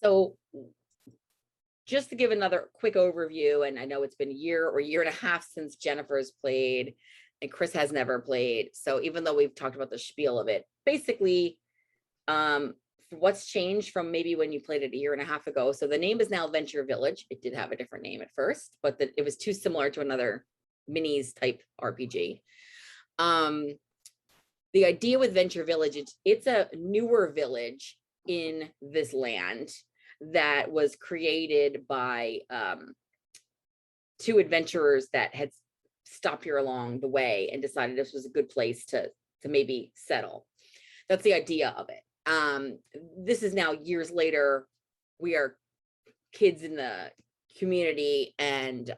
So just to give another quick overview, and I know it's been a year or year and a half since Jennifer's played and Chris has never played. So even though we've talked about the spiel of it, basically, what's changed from maybe when you played it a year and a half ago. So the name is now Venture Village. It did have a different name at first, but it was too similar to another minis type RPG. The idea with Venture Village, it's a newer village in this land that was created by two adventurers that had stopped here along the way and decided this was a good place to maybe settle. That's the idea of it. This is now years later. We are kids in the community, and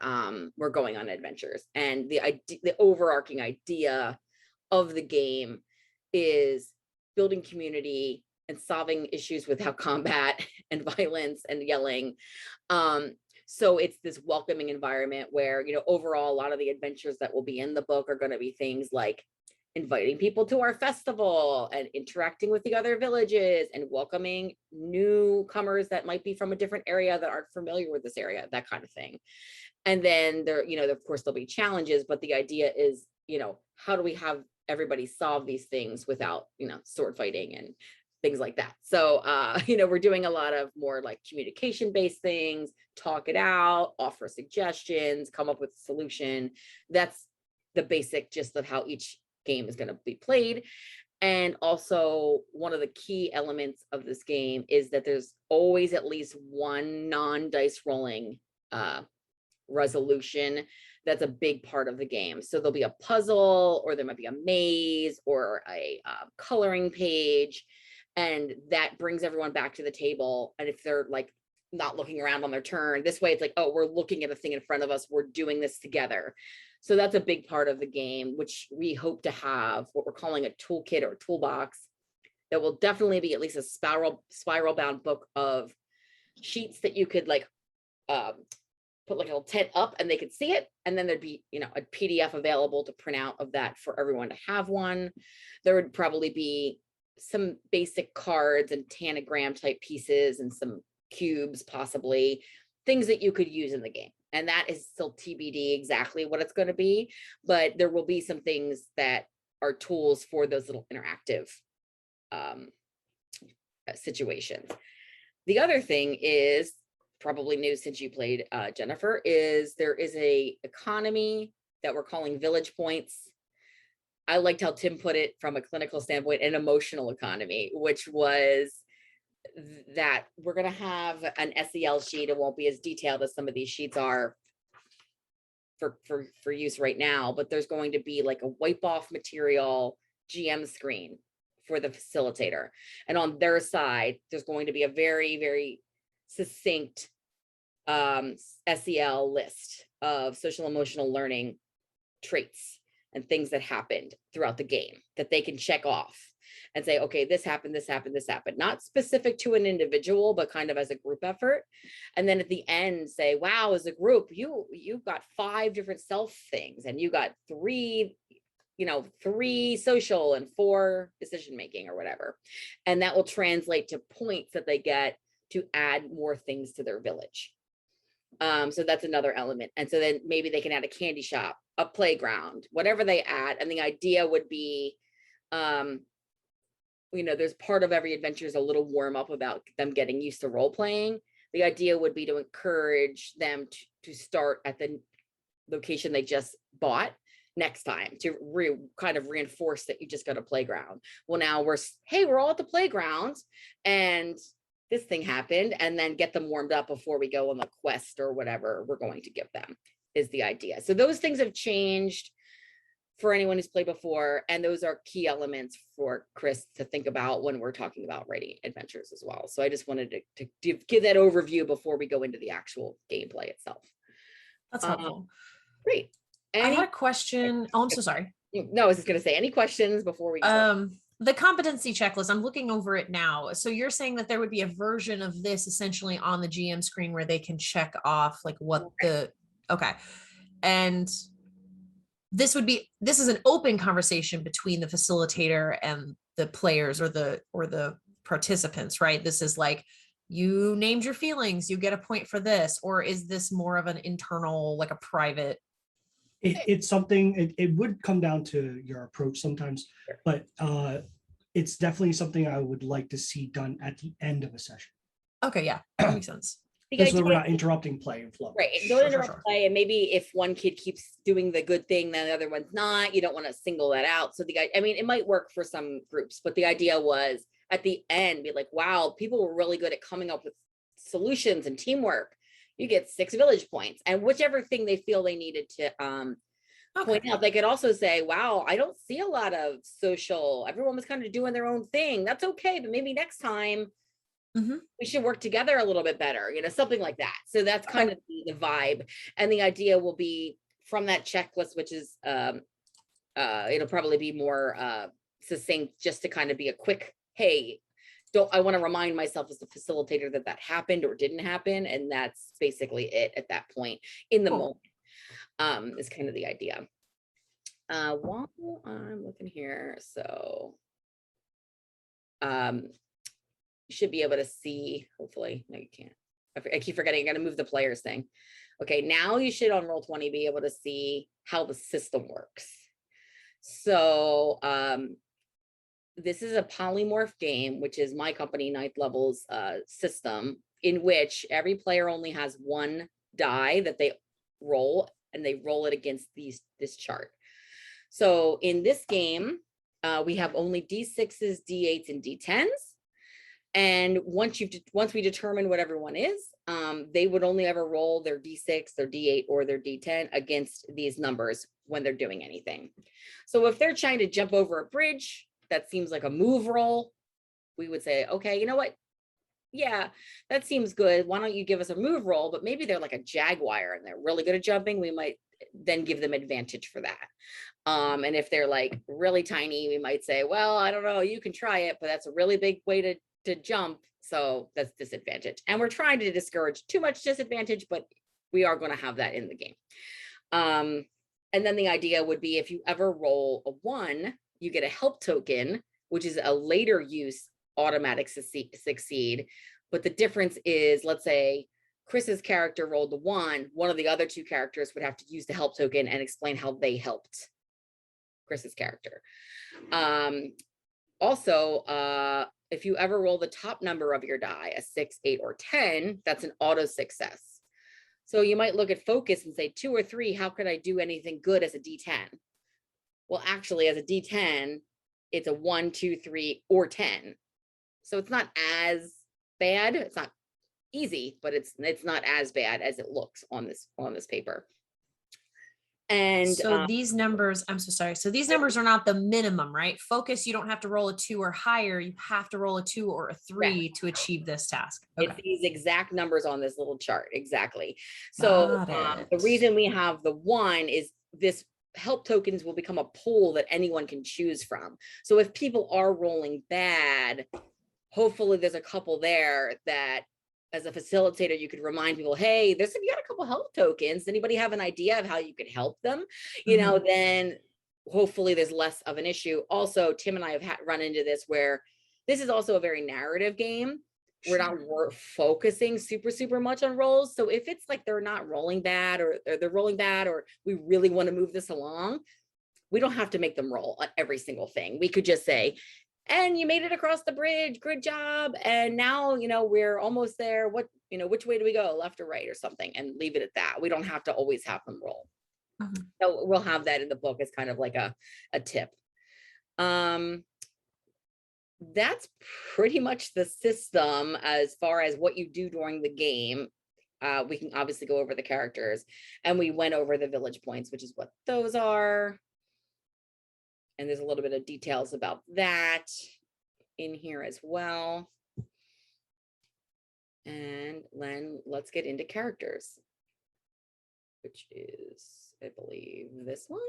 we're going on adventures. And the overarching idea of the game is building community and solving issues without combat and violence and yelling. So it's this welcoming environment where, overall, a lot of the adventures that will be in the book are going to be things like inviting people to our festival and interacting with the other villages and welcoming newcomers that might be from a different area that aren't familiar with this area, that kind of thing. And then there, of course, there'll be challenges, but the idea is, how do we have everybody solve these things without, sword fighting and things like that. So, we're doing a lot of more like communication-based things, talk it out, offer suggestions, come up with a solution. That's the basic gist of how each game is going to be played. And also, one of the key elements of this game is that there's always at least one non-dice rolling resolution that's a big part of the game. So there'll be a puzzle, or there might be a maze, or a coloring page, and that brings everyone back to the table. And if they're like not looking around on their turn, this way it's like, oh, we're looking at a thing in front of us, we're doing this together. So that's a big part of the game, which we hope to have what we're calling a toolkit or toolbox that will definitely be at least a spiral bound book of sheets that you could like put like a little tent up and they could see it. And then there'd be, a PDF available to print out of that for everyone to have one. There would probably be some basic cards and tanagram type pieces and some cubes, possibly things that you could use in the game. And that is still TBD exactly what it's going to be, but there will be some things that are tools for those little interactive situations. The other thing is probably new since you played, Jennifer, is there is a economy that we're calling village points. I liked how Tim put it from a clinical standpoint, an emotional economy, which was that we're going to have an SEL sheet. It won't be as detailed as some of these sheets are for use right now, but there's going to be like a wipe off material GM screen for the facilitator. And on their side, there's going to be a very, very succinct SEL list of social emotional learning traits and things that happened throughout the game that they can check off and say, okay, this happened, this happened, this happened, not specific to an individual, but kind of as a group effort. And then at the end say, wow, as a group, you got 5 different self things, and you got 3 social and 4 decision-making or whatever. And that will translate to points that they get to add more things to their village. So that's another element. And so then maybe they can add a candy shop, a playground, whatever they add. And the idea would be, there's part of every adventure is a little warm up about them getting used to role playing. The idea would be to encourage them to start at the location they just bought next time, to kind of reinforce that you just got a playground. Well, now we're all at the playground and this thing happened, and then get them warmed up before we go on the quest or whatever we're going to give them, is the idea. So those things have changed for anyone who's played before, and those are key elements for Chris to think about when we're talking about writing adventures as well. So I just wanted to give that overview before we go into the actual gameplay itself. That's helpful. Great. I had a question. Oh, I'm so sorry. No, I was just going to say, any questions before we the competency checklist, I'm looking over it now. So you're saying that there would be a version of this essentially on the GM screen where they can check off like what okay. And this is an open conversation between the facilitator and the players or the participants, right? This is like, you named your feelings, you get a point for this? Or is this more of an internal, like a private? It's something, it would come down to your approach sometimes, but it's definitely something I would like to see done at the end of a session. Okay, yeah, that makes sense. This way we're not interrupting play and flow. Right. Don't Sure, interrupt sure. play. And maybe if one kid keeps doing the good thing, then the other one's not, you don't want to single that out. So I mean, it might work for some groups, but the idea was at the end, be like, wow, people were really good at coming up with solutions and teamwork. You get 6 village points, and whichever thing they feel they needed to point out. They could also say, wow, I don't see a lot of social, everyone was kind of doing their own thing. That's okay, but maybe next time we should work together a little bit better, you know, something like that. So that's kind of the vibe. And the idea will be from that checklist, which is it'll probably be more succinct, just to kind of be a quick, hey, I want to remind myself as the facilitator that happened or didn't happen. And that's basically it at that point in the moment. Is kind of the idea. While I'm looking here, so you should be able to see, hopefully. No, you can't. I keep forgetting, I gotta move the players thing. Okay, now you should on Roll20 be able to see how the system works. So this is a polymorph game, which is my company, Ninth Level's system, in which every player only has 1 die that they roll, and they roll it against this chart. So in this game, we have only D6s, D8s, and D10s. And once we determine what everyone is, they would only ever roll their D6, their D8, or their D10 against these numbers when they're doing anything. So if they're trying to jump over a bridge, that seems like a move roll, we would say, okay, you know what? Yeah, that seems good. Why don't you give us a move roll? But maybe they're like a jaguar and they're really good at jumping. We might then give them advantage for that. And if they're like really tiny, we might say, well, I don't know, you can try it, but that's a really big way to jump. So that's disadvantage. And we're trying to discourage too much disadvantage, but we are going to have that in the game. And then the idea would be if you ever roll a 1, you get a help token, which is a later use automatic succeed. But the difference is, let's say Chris's character rolled the 1, one of the other 2 characters would have to use the help token and explain how they helped Chris's character. Also, if you ever roll the top number of your die, a 6, 8, or 10, that's an auto success. So you might look at focus and say 2 or 3, how could I do anything good as a D10? Well, actually, as a D10, it's a 1, 2, 3, or 10. So it's not as bad. It's not easy, but it's not as bad as it looks on this paper. And so these numbers, I'm so sorry. So these numbers are not the minimum, right? Focus, you don't have to roll a 2 or higher. You have to roll a 2 or a 3 to achieve this task. Okay. It's these exact numbers on this little chart. Exactly. So the reason we have the 1 is this help tokens will become a pool that anyone can choose from. So if people are rolling bad, hopefully there's a couple there that as a facilitator, you could remind people, hey, you got a couple help tokens. Anybody have an idea of how you could help them? You know, then hopefully there's less of an issue. Also, Tim and I have run into this where this is also a very narrative game. We're not focusing super much on rolls. So if it's like they're not rolling bad or they're rolling bad, or we really want to move this along, we don't have to make them roll on every single thing. We could just say, and you made it across the bridge, good job. And now, you know, we're almost there. What, you know, which way do we go, left or right or something, and leave it at that. We don't have to always have them roll. So we'll have that in the book as kind of like a tip. That's pretty much the system as far as what you do during the game. We can obviously go over the characters, and we went over the village points, which is what those are. And there's a little bit of details about that in here as well. And then let's get into characters, which is, I believe, this one.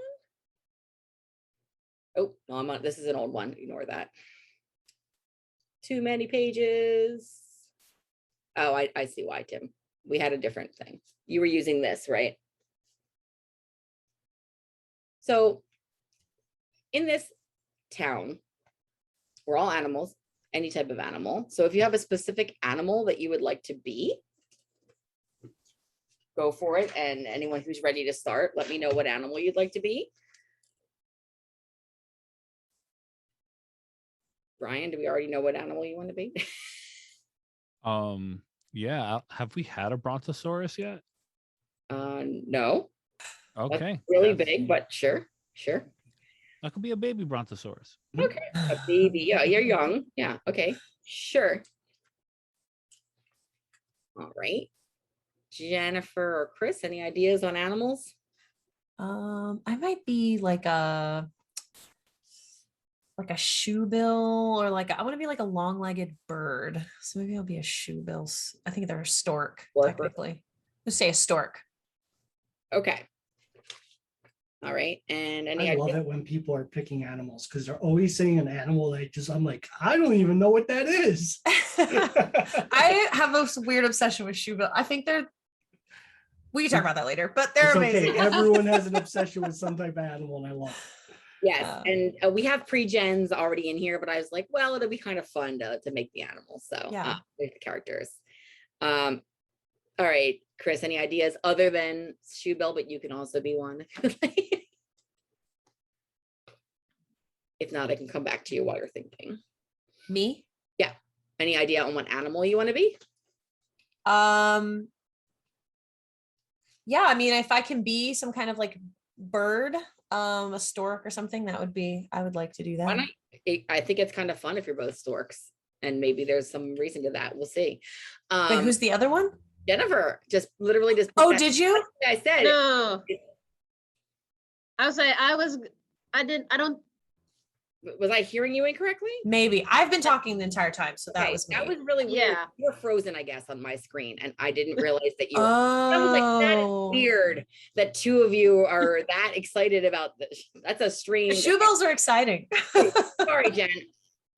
Oh, no, this is an old one. Ignore that. Too many pages. Oh, I see why, Tim. We had a different thing. You were using this, right? So in this town, we're all animals, any type of animal. So if you have a specific animal that you would like to be, go for it. And anyone who's ready to start, let me know what animal you'd like to be. Brian, do we already know what animal you want to be? Yeah. Have we had a brontosaurus yet? No. Okay. That's really big, but sure. That could be a baby brontosaurus. Okay, a baby. Yeah, you're young. Yeah, okay, sure. All right. Jennifer or Chris, any ideas on animals? I might be like a shoebill, or I want to be like a long-legged bird. So maybe I'll be a shoebill. I think they're a stork, technically. Let's say a stork. Okay. All right. And any I love it when people are picking animals because they're always saying an animal that I'm like, I don't even know what that is. I have a weird obsession with shoebill. I think we can talk about that later, but they're It's amazing. okay. Everyone has an obsession with some type of animal, and I love it. Yes, and we have pre-gens already in here, but I was like, well, it'll be kind of fun to make the animals. So yeah, make the characters. All right, Chris, any ideas other than shoebill, but you can also be one. If not, I can come back to you while you're thinking. Me? Yeah. Any idea on what animal you want to be? Yeah, I mean, if I can be some kind of like bird, a stork or something, I would like to do that. Why not? I think it's kind of fun if you're both storks, and maybe there's some reason to that. We'll see. Wait, who's the other one? Jennifer. Just literally just. Oh, did you? I said no. I was like, I don't. Was I hearing you incorrectly? Maybe. I've been talking the entire time, so that was me. That was really weird. Yeah. You were frozen, I guess, on my screen, and I didn't realize that you were. Oh. I was like, that is weird that two of you are that excited about this. That's a strange. Shoebills are exciting. Sorry, Jen.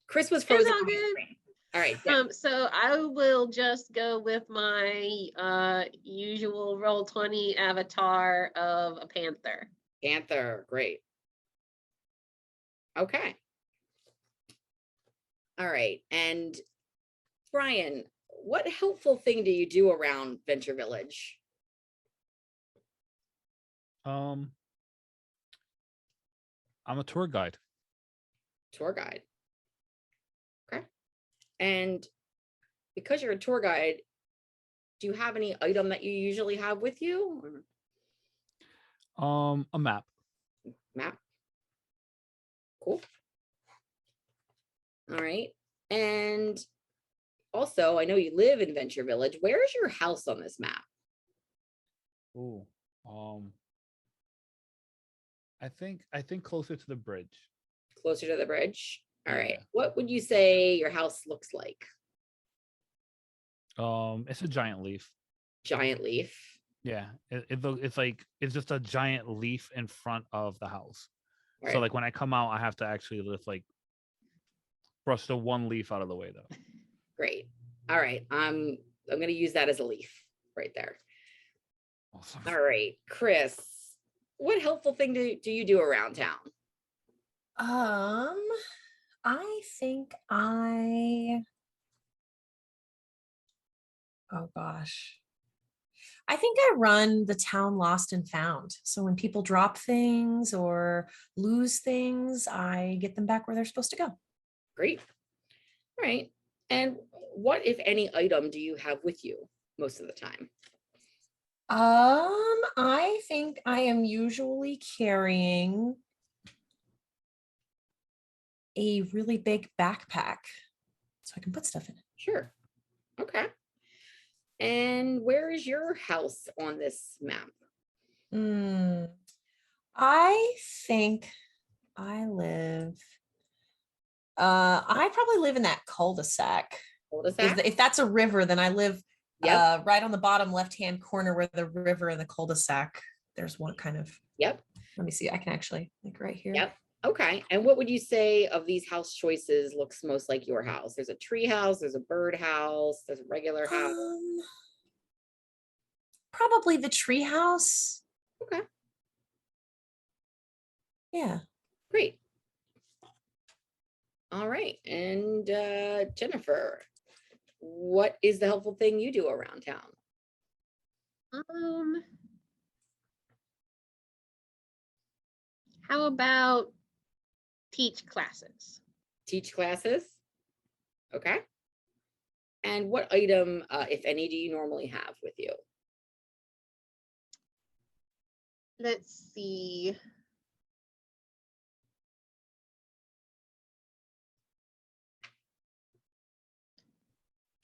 Chris was frozen on my screen. All right. Jen. So I will just go with my usual Roll20 avatar of a panther. Panther, great. Okay. All right. And Brian, what helpful thing do you do around Venture Village? I'm a tour guide. Tour guide. Okay. And because you're a tour guide, do you have any item that you usually have with you? A map. Map. Cool. All right. And also, I know you live in Venture Village. Where is your house on this map? Oh, I think closer to the bridge. Closer to the bridge. All right. Yeah. What would you say your house looks like? It's a giant leaf. Giant leaf. Yeah, it's just a giant leaf in front of the house. Right. So like when I come out, I have to actually brush the one leaf out of the way though. Great. All right. I'm going to use that as a leaf right there. Awesome. All right, Chris, what helpful thing do you do around town? I think oh gosh. I think I run the town lost and found. So when people drop things or lose things, I get them back where they're supposed to go. Great. All right. And what, if any, item do you have with you most of the time? I think I am usually carrying a really big backpack so I can put stuff in it. Sure. Okay. And where is your house on this map? I think I probably live in that cul-de-sac. Cul-de-sac? If that's a river, then I live Yep. right on the bottom left-hand corner where the river and the cul-de-sac. There's one kind of. Yep. Let me see. I can actually right here. Yep. Okay. And what would you say of these house choices looks most like your house? There's a tree house, there's a bird house, there's a regular house. Probably the tree house. Okay. Yeah. Great. All right. And Jennifer, what is the helpful thing you do around town? How about teach classes? Teach classes? Okay. And what item, if any, do you normally have with you? Let's see.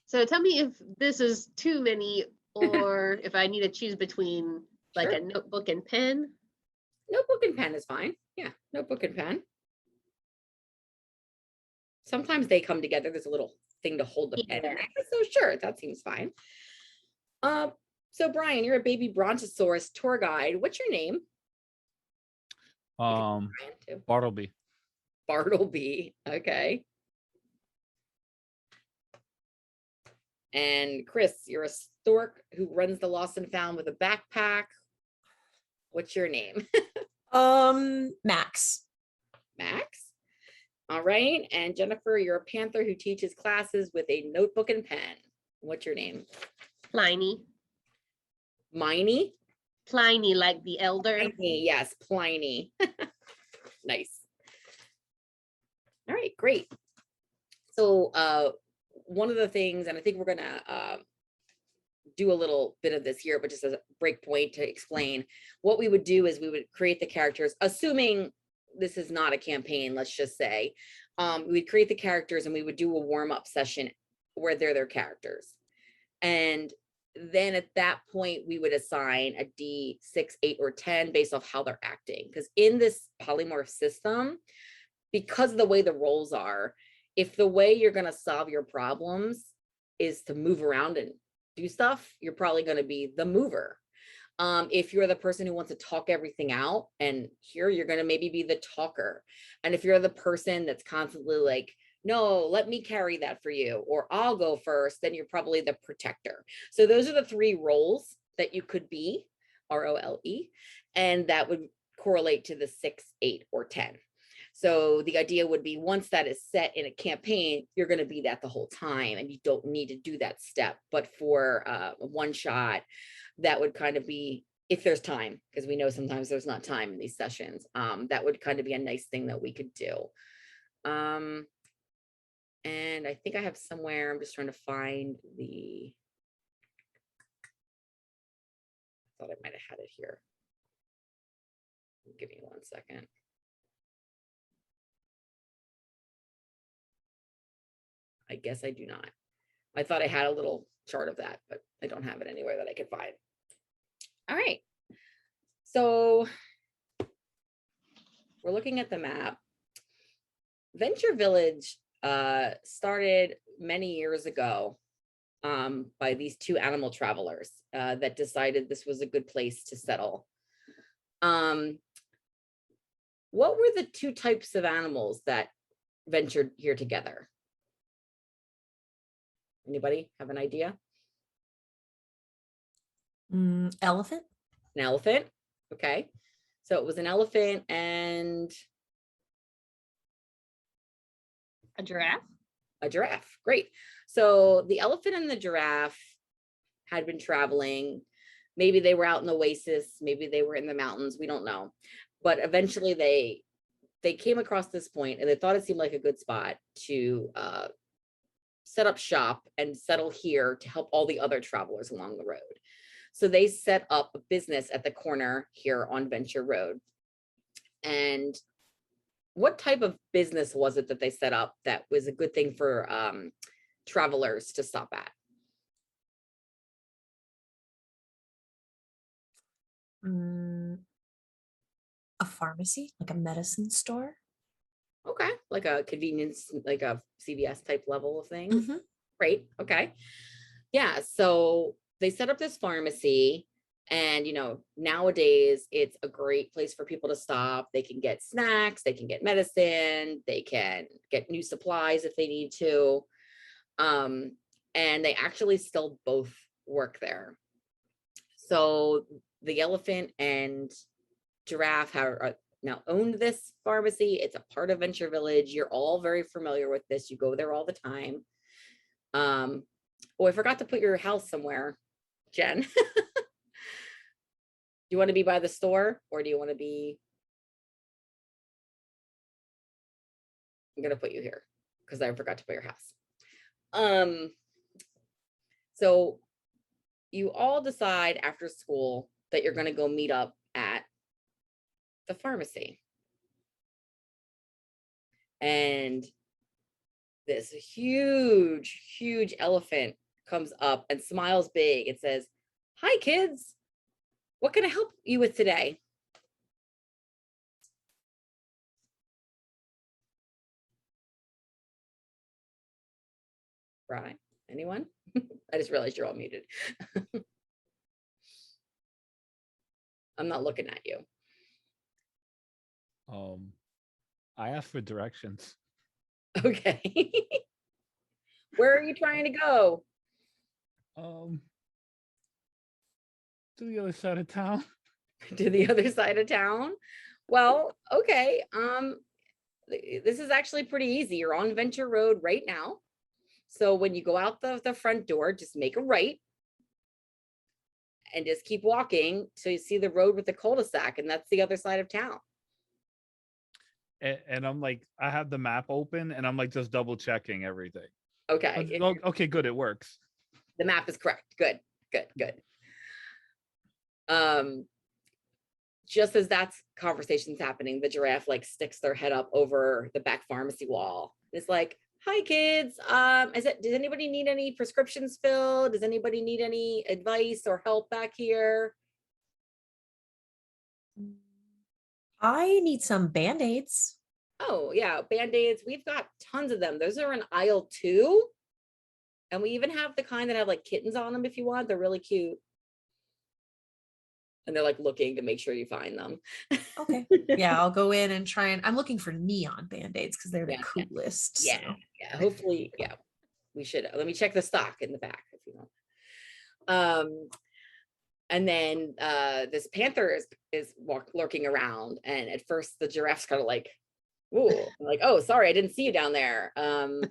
So tell me if this is too many or if I need to choose between like Sure. a notebook and pen. Notebook and pen is fine. Yeah, notebook and pen. Sometimes they come together. There's a little thing to hold the pen in Yeah. there. So sure, that seems fine. So Brian, you're a baby brontosaurus tour guide. What's your name? Brian, too. Bartleby. Bartleby. Okay. And Chris, you're a stork who runs the lost and found with a backpack. What's your name? Max. Max. All right. And Jennifer, you're a panther who teaches classes with a notebook and pen. What's your name? Pliny. Miney? Pliny, like the elder. Pliny, yes, Pliny. Nice. All right, great. So one of the things, and I think we're gonna do a little bit of this here, but just as a break point to explain, what we would do is we would create the characters, assuming this is not a campaign, let's just say, we'd create the characters and we would do a warm-up session where they're their characters. And then at that point, we would assign a D6, 8, or 10 based off how they're acting. Because in this polymorph system, because of the way the roles are, if the way you're going to solve your problems is to move around and do stuff, you're probably going to be the mover. If you're the person who wants to talk everything out, and here you're going to maybe be the talker. And if you're the person that's constantly like, no, let me carry that for you, or I'll go first, then you're probably the protector. So those are the three roles that you could be, ROLE, and that would correlate to the 6, 8, or 10. So the idea would be once that is set in a campaign, you're going to be that the whole time and you don't need to do that step. But for a one shot, that would kind of be, if there's time, because we know sometimes there's not time in these sessions, that would kind of be a nice thing that we could do. And I think I have somewhere, I'm just trying to find the, I thought I might have had it here. Give me 1 second. I guess I do not. I thought I had a little chart of that, but I don't have it anywhere that I could find. All right. So we're looking at the map. Venture Village started many years ago by these two animal travelers that decided this was a good place to settle. What were the two types of animals that ventured here together? Anybody have an idea? Elephant. An elephant. Okay. So it was an elephant and A giraffe. a giraffe. Great. So the elephant and the giraffe had been traveling. Maybe they were out in the oasis. Maybe they were in the mountains. We don't know. But eventually they came across this point and they thought it seemed like a good spot to set up shop and settle here to help all the other travelers along the road. So they set up a business at the corner here on Venture Road. And what type of business was it that they set up that was a good thing for travelers to stop at? A pharmacy, like a medicine store. Okay, like a convenience, like a CVS type level of things. Mhm. Great. Okay. Yeah. So they set up this pharmacy, and nowadays it's a great place for people to stop. They can get snacks, they can get medicine, they can get new supplies if they need to. And they actually still both work there. So the elephant and giraffe now owned this pharmacy. It's a part of Venture Village. You're all very familiar with this. You go there all the time. Oh, I forgot to put your house somewhere, Jen. Do you want to be by the store, or do you want to be? I'm gonna put you here because I forgot to put your house. So you all decide after school that you're gonna go meet up at the pharmacy. And this huge elephant comes up and smiles big. It says, "Hi, kids. What can I help you with today?" Right? Anyone? I just realized you're all muted. I'm not looking at you. I asked for directions. Okay. Where are you trying to go? To the other side of town. To the other side of town? Well, okay. This is actually pretty easy. You're on Venture Road right now. So when you go out the front door, just make a right and just keep walking till you see the road with the cul-de-sac, and that's the other side of town. And I'm like, I have the map open and I'm like just double checking everything. Okay. Okay, good. It works. The map is correct. Good. Just as that conversation's happening, the giraffe like sticks their head up over the back pharmacy wall. It's like, "Hi, kids. Does anybody need any prescriptions filled? Does anybody need any advice or help back here?" I need some Band-Aids. Oh, yeah, Band-Aids. We've got tons of them. Those are in aisle 2. And we even have the kind that have like kittens on them if you want. They're really cute. And they're like looking to make sure you find them. Okay. Yeah, I'll go in and try, and I'm looking for neon Band-Aids because they're the Yeah. coolest. Yeah. So. Yeah. Hopefully, yeah. We should let me check the stock in the back if you want. And then this panther is lurking around, and at first the giraffe's kind of like, "Ooh," I'm like, "Oh, sorry, I didn't see you down there. Do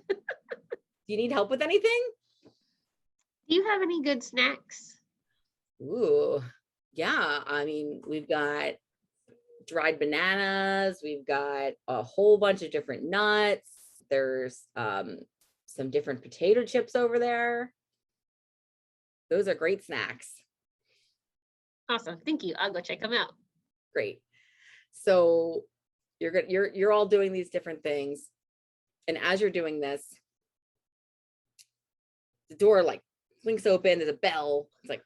you need help with anything?" Do you have any good snacks? Ooh, yeah. I mean, we've got dried bananas. We've got a whole bunch of different nuts. There's some different potato chips over there. Those are great snacks. Awesome. Thank you. I'll go check them out. Great. So you're all doing these different things. And as you're doing this, the door like swings open, there's a bell. It's like,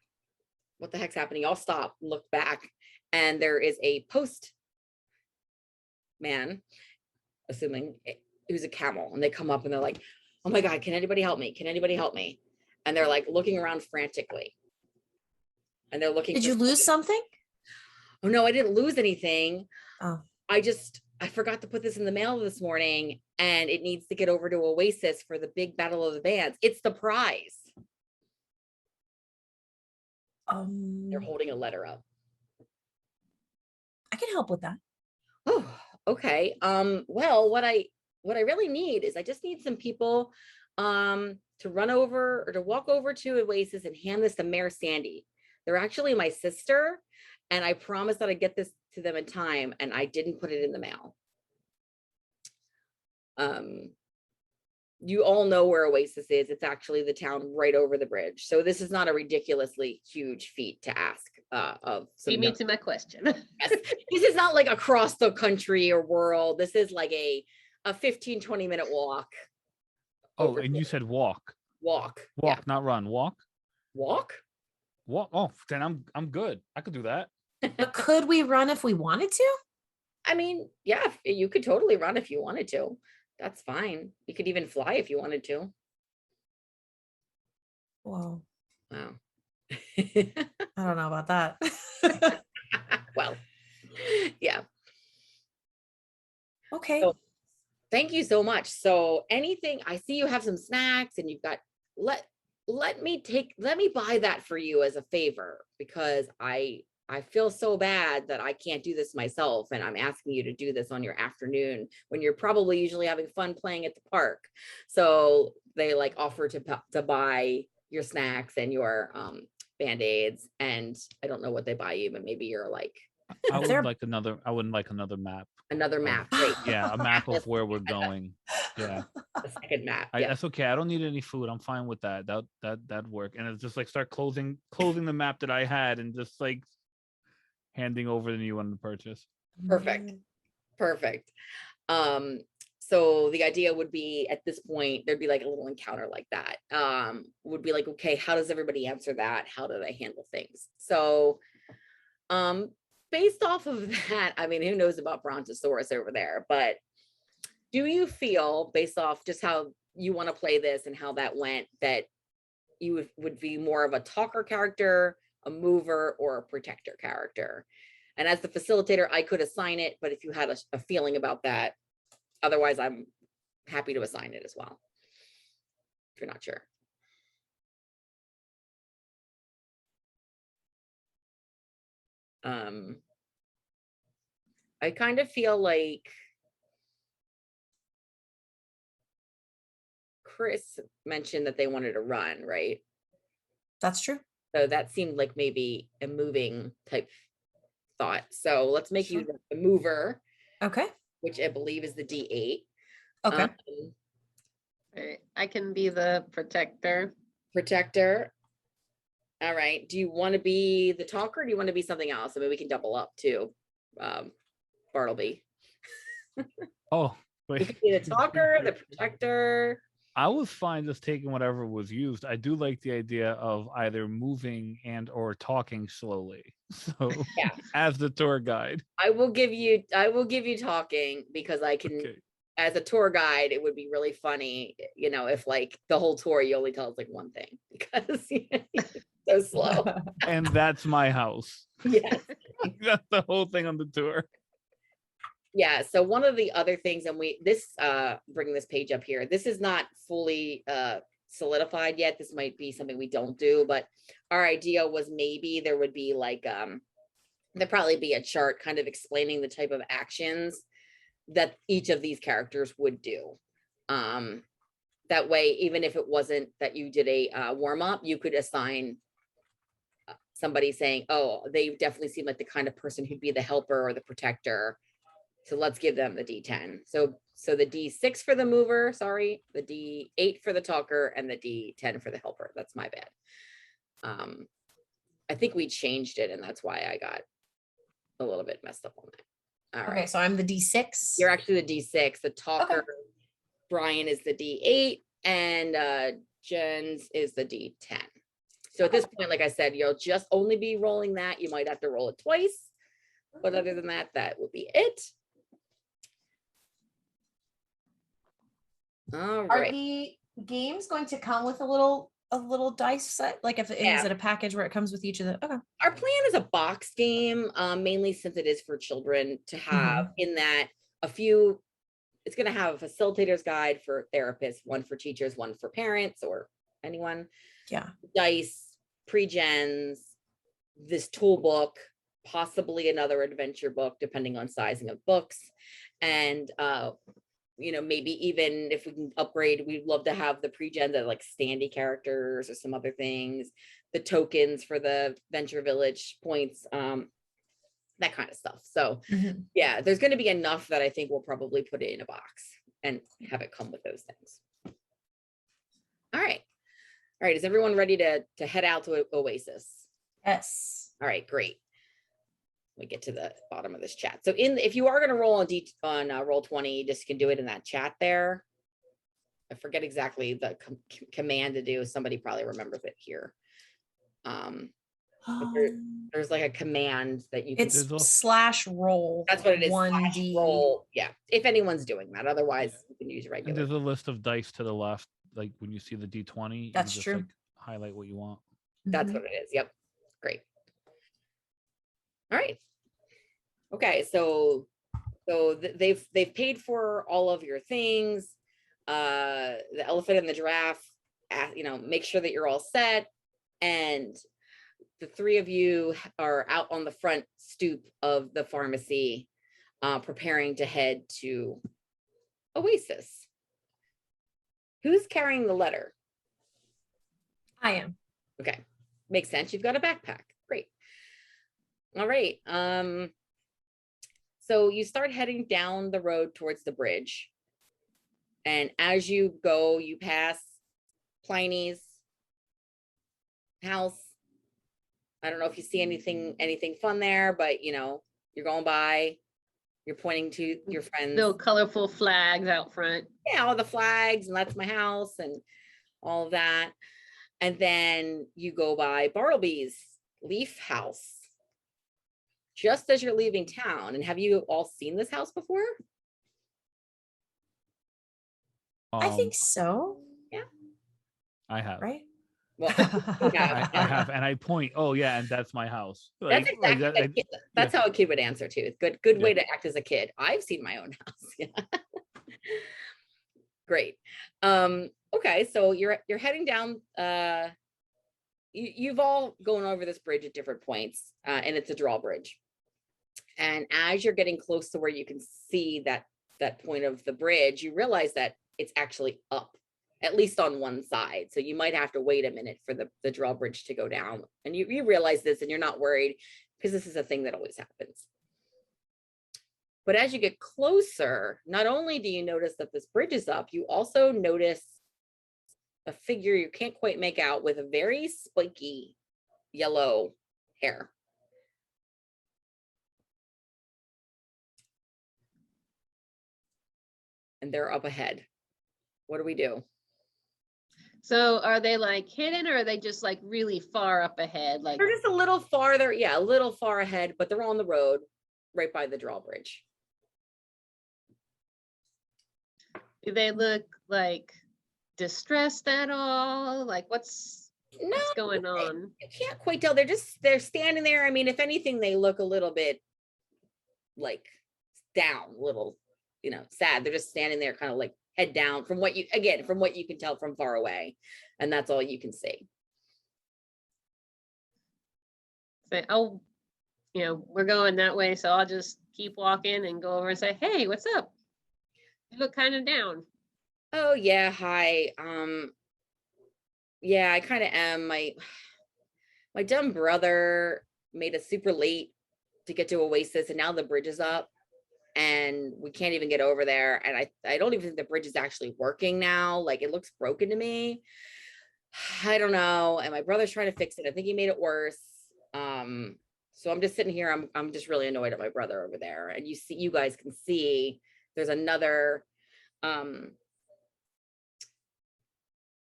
what the heck's happening? Y'all stop, look back, and there is a postman, assuming, who's a camel, and they come up and they're like, "Oh my God, can anybody help me? Can anybody help me?" And they're like looking around frantically. And they're looking. Did you lose something? Oh no, I didn't lose anything. Oh. I forgot to put this in the mail this morning, and it needs to get over to Oasis for the big battle of the bands. It's the prize. They're holding a letter up. I can help with that. Oh, okay. Well, what I really need is I just need some people to run over or to walk over to Oasis and hand this to Mayor Sandy. They're actually my sister, and I promised that I'd get this to them in time, and I didn't put it in the mail. You all know where Oasis is. It's actually the town right over the bridge. So this is not a ridiculously huge feat to ask of some. You answered my question. Yes. This is not like across the country or world. This is like a 15-20 minute walk. Oh, and you said walk. Walk, yeah. Not run. Walk. Oh, then I'm good. I could do that. But could we run if we wanted to? I mean, yeah, you could totally run if you wanted to. That's fine. You could even fly if you wanted to. Whoa. Wow. I don't know about that. Well, yeah. Okay. So, thank you so much. So anything, I see you have some snacks and you've got, let me buy that for you as a favor, because I I feel so bad that I can't do this myself, and I'm asking you to do this on your afternoon when you're probably usually having fun playing at the park. So they like offer to buy your snacks and your Band-Aids, and I don't know what they buy you, but maybe you're like I There- would like another. I wouldn't like another map. another map. Great. Yeah, a map of where we're going. Yeah, A second map. Yeah. that's okay. I don't need any food. I'm fine with that. That'd work. And it's just like start closing the map that I had and just like handing over the new one to purchase. Perfect. Perfect. So the idea would be at this point, there'd be like a little encounter like that. Would be like, okay, how does everybody answer that? How do they handle things? So based off of that, I mean, who knows about Brontosaurus over there, but do you feel based off just how you want to play this and how that went, that you would be more of a talker character, a mover, or a protector character? And as the facilitator, I could assign it, but if you had a feeling about that, otherwise I'm happy to assign it as well, if you're not sure. I kind of feel like Chris mentioned that they wanted to run, right? That's true. So that seemed like maybe a moving type thought. So let's make you the mover, Okay. which I believe is the D8. Okay. All right, I can be the protector. Protector. All right. Do you want to be the talker? Or do you want to be something else? I mean, we can double up too. Bartleby. Oh, You wait. could be the talker, the protector. I was fine just taking whatever was used. I do like the idea of either moving and or talking slowly. So Yeah. as the tour guide. I will give you talking because I can, Okay. as a tour guide, it would be really funny, you know, if like the whole tour you only tell us like one thing because you're so slow. And that's my house. Yes. That's the whole thing on the tour. Yeah. So one of the other things, and bring this page up here. This is not fully solidified yet. This might be something we don't do, but our idea was maybe there would be like there'd probably be a chart kind of explaining the type of actions that each of these characters would do. That way, even if it wasn't that you did a warm-up, you could assign somebody saying, oh, they definitely seem like the kind of person who'd be the helper or the protector. So let's give them the D10. So the D6 for the mover, sorry, the D8 for the talker, and the D10 for the helper. That's my bad. I think we changed it, and that's why I got a little bit messed up on that. All Okay, right. so I'm the D6. You're actually the D6. The talker, Brian is the D8, and Jen's is the D10. So at this point, like I said, you'll just only be rolling that. You might have to roll it twice, but other than that, that will be it. All Are right. the games going to come with a little dice set? Like if Yeah. is it a package where it comes with each of the okay. Our plan is a box game, mainly since it is for children to have in that it's going to have a facilitator's guide for therapists, one for teachers, one for parents or anyone. Yeah. Dice, pre-gens, this tool book, possibly another adventure book, depending on sizing of books. And, you know, maybe even if we can upgrade, we'd love to have the pre-gen that like standee characters or some other things, the tokens for the Venture Village points, that kind of stuff. So yeah, there's going to be enough that I think we'll probably put it in a box and have it come with those things. All right. All right. Is everyone ready to head out to Oasis? Yes. All right, great. We get to the bottom of this chat. So if you are going to roll on Roll20, you just can do it in that chat there. I forget exactly the command to do. Somebody probably remembers it here. But there's like a command that you can. It's /roll. That's what it is. 1D. Roll. Yeah. If anyone's doing that, otherwise you can use And regular. there's a list of dice to the left. Like when you see the D20, you That's just true. like highlight what you want. That's Mhm. what it is. Yep. Great. All right. Okay. So they've paid for all of your things. The elephant and the giraffe, you know, make sure that you're all set. And the three of you are out on the front stoop of the pharmacy, preparing to head to Oasis. Who's carrying the letter? I am. Okay, makes sense. You've got a backpack. Great. All right. So you start heading down the road towards the bridge. And as you go, you pass Pliny's house. I don't know if you see anything fun there, but you know, you're going by, you're pointing to your friends. Little colorful flags out front. Yeah, all the flags, and that's my house and all of that. And then you go by Bartleby's Leaf House just as you're leaving town. And have you all seen this house before? I think so. I have. Well, Right? I have, and I point. Oh yeah, and that's my house. that's exactly that's how a kid would answer too. It's good way to act as a kid. I've seen my own house. Yeah. Great. Okay, so you're heading down. You've all gone over this bridge at different points, and it's a drawbridge. And as you're getting close to where you can see that point of the bridge, you realize that it's actually up, at least on one side. So you might have to wait a minute for the drawbridge to go down. And you realize this, and you're not worried, because this is a thing that always happens. But as you get closer, not only do you notice that this bridge is up, you also notice a figure you can't quite make out with a very spiky yellow hair. And they're up ahead. What do we do? So are they like hidden, or are they just like really far up ahead? Like They're just a little farther, a little far ahead, but they're on the road right by the drawbridge. do they look like distressed at all? Like what's going on? You can't quite tell. They're standing there. I mean, if anything, they look a little bit like down, a little, sad. They're just standing there kind of like head down from what you can tell from far away. And that's all you can see. Say, oh, we're going that way, so I'll just keep walking and go over and say, hey, what's up? You look kind of down. Oh yeah, hi. Yeah, I kind of am. My dumb brother made us super late to get to Oasis, and now the bridge is up and we can't even get over there. And I don't even think the bridge is actually working now. Like, it looks broken to me. I don't know. And my brother's trying to fix it. I think he made it worse. So I'm just sitting here. I'm just really annoyed at my brother over there. And you guys can see there's another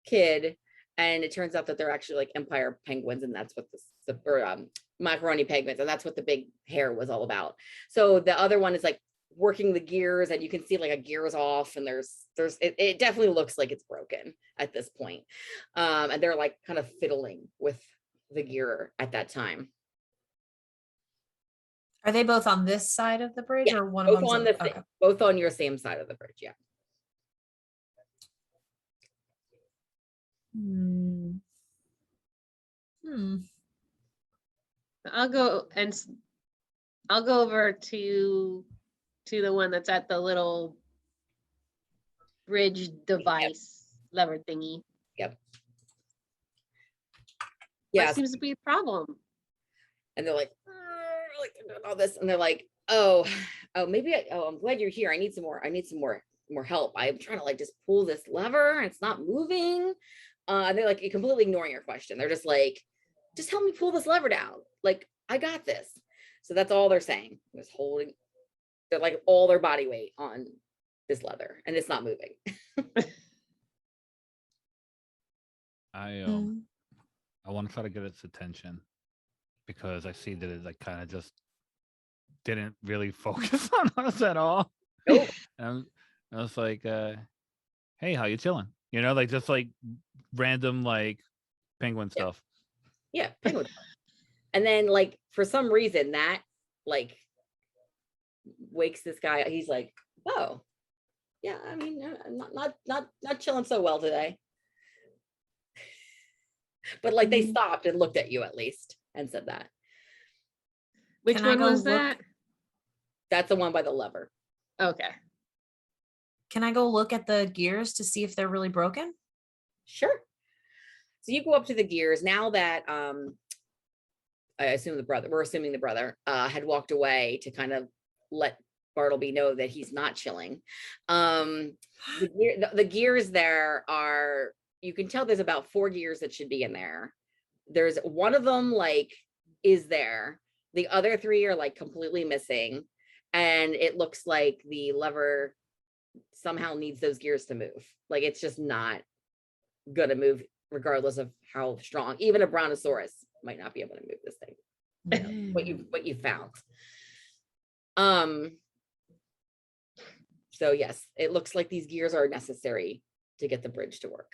kid, and it turns out that they're actually like Empire penguins, and that's what macaroni penguins, and that's what the big hair was all about. So the other one is like working the gears, and you can see like a gear's off, and it definitely looks like it's broken at this point. And they're like kind of fiddling with the gear at that time. Are they both on this side of the bridge, or one of Both them? on both on your same side of the bridge. Yeah. I'll go over to the one that's at the little bridge device lever thingy. Yep. What seems to be a problem? And they're like all this, and they're like, oh, maybe I'm glad you're here. I need some more help. I'm trying to like just pull this lever, and it's not moving. And they're like completely ignoring your question. They're just like, just help me pull this lever down. Like, I got this. So that's all they're saying. Just holding, they're like all their body weight on this leather, and it's not moving. I want to try to get its attention, because I see that it like kind of just didn't really focus on us at all. Nope. And I was like, hey, how you chilling? Like just like random like penguin stuff. Yeah, penguin. And then like for some reason that like wakes this guy. He's like, oh, yeah, I mean, I'm not chilling so well today. But like they stopped and looked at you at least. and said that. Which Can I one go was look? that? That's the one by the lever. Okay. Can I go look at the gears to see if they're really broken? Sure. So you go up to the gears now that I assume we're assuming the brother had walked away to kind of let Bartleby know that he's not chilling. The gears there are, you can tell there's about 4 gears that should be in there. There's one of them like is there. The other 3 are like completely missing. And it looks like the lever somehow needs those gears to move. Like it's just not gonna move regardless of how strong. Even a brontosaurus might not be able to move this thing. What you found. So yes, it looks like these gears are necessary to get the bridge to work.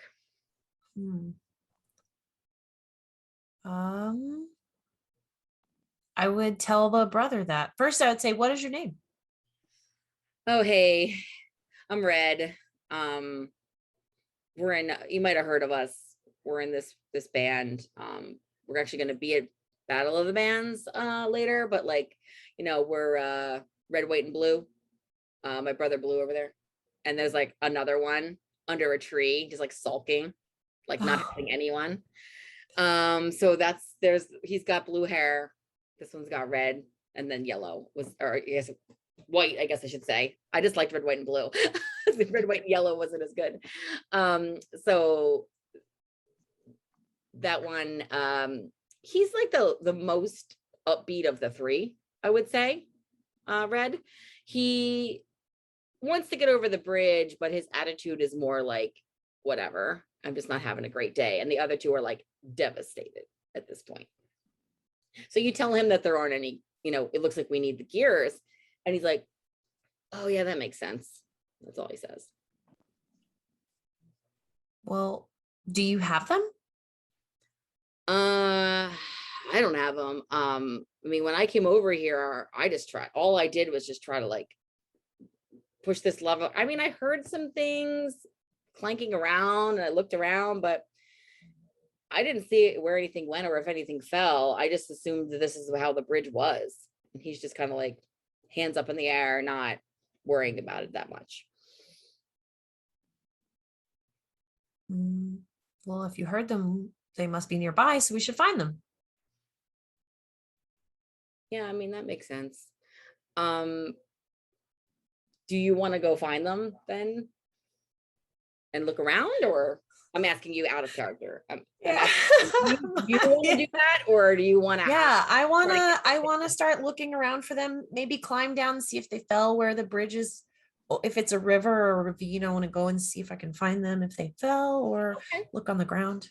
I would tell the brother that. First, I would say, what is your name? Oh, hey, I'm Red. We're in, you might have heard of us. We're in this band. We're actually going to be at Battle of the Bands later, but like, we're red, white, and blue. My brother Blue over there. And there's like another one under a tree, just like sulking, like not hitting anyone. So he's got blue hair. This one's got red, and then yellow or I guess white, I guess I should say. I just liked red, white, and blue. Red, white, and yellow wasn't as good. So that one, he's like the most upbeat of the 3, I would say. Red. He wants to get over the bridge, but his attitude is more like, whatever, I'm just not having a great day. And the other 2 are like devastated at this point. So you tell him that there aren't any, it looks like we need the gears. And he's like, oh yeah, that makes sense. That's all he says. Well, do you have them? I don't have them. I mean, when I came over here, all I did was just try to like push this lever. I mean, I heard some things clanking around and I looked around, but I didn't see where anything went or if anything fell. I just assumed that this is how the bridge was. And he's just kind of like hands up in the air, not worrying about it that much. Well, if you heard them, they must be nearby, so we should find them. Yeah, I mean, that makes sense. Do you want to go find them then and look around, or I'm asking you out of character? Do you want to do that, or do you want to? Yeah, I want to start looking around for them. Maybe climb down and see if they fell where the bridge is. If it's a river or a ravine, I want to go and see if I can find them if they fell, or look on the ground.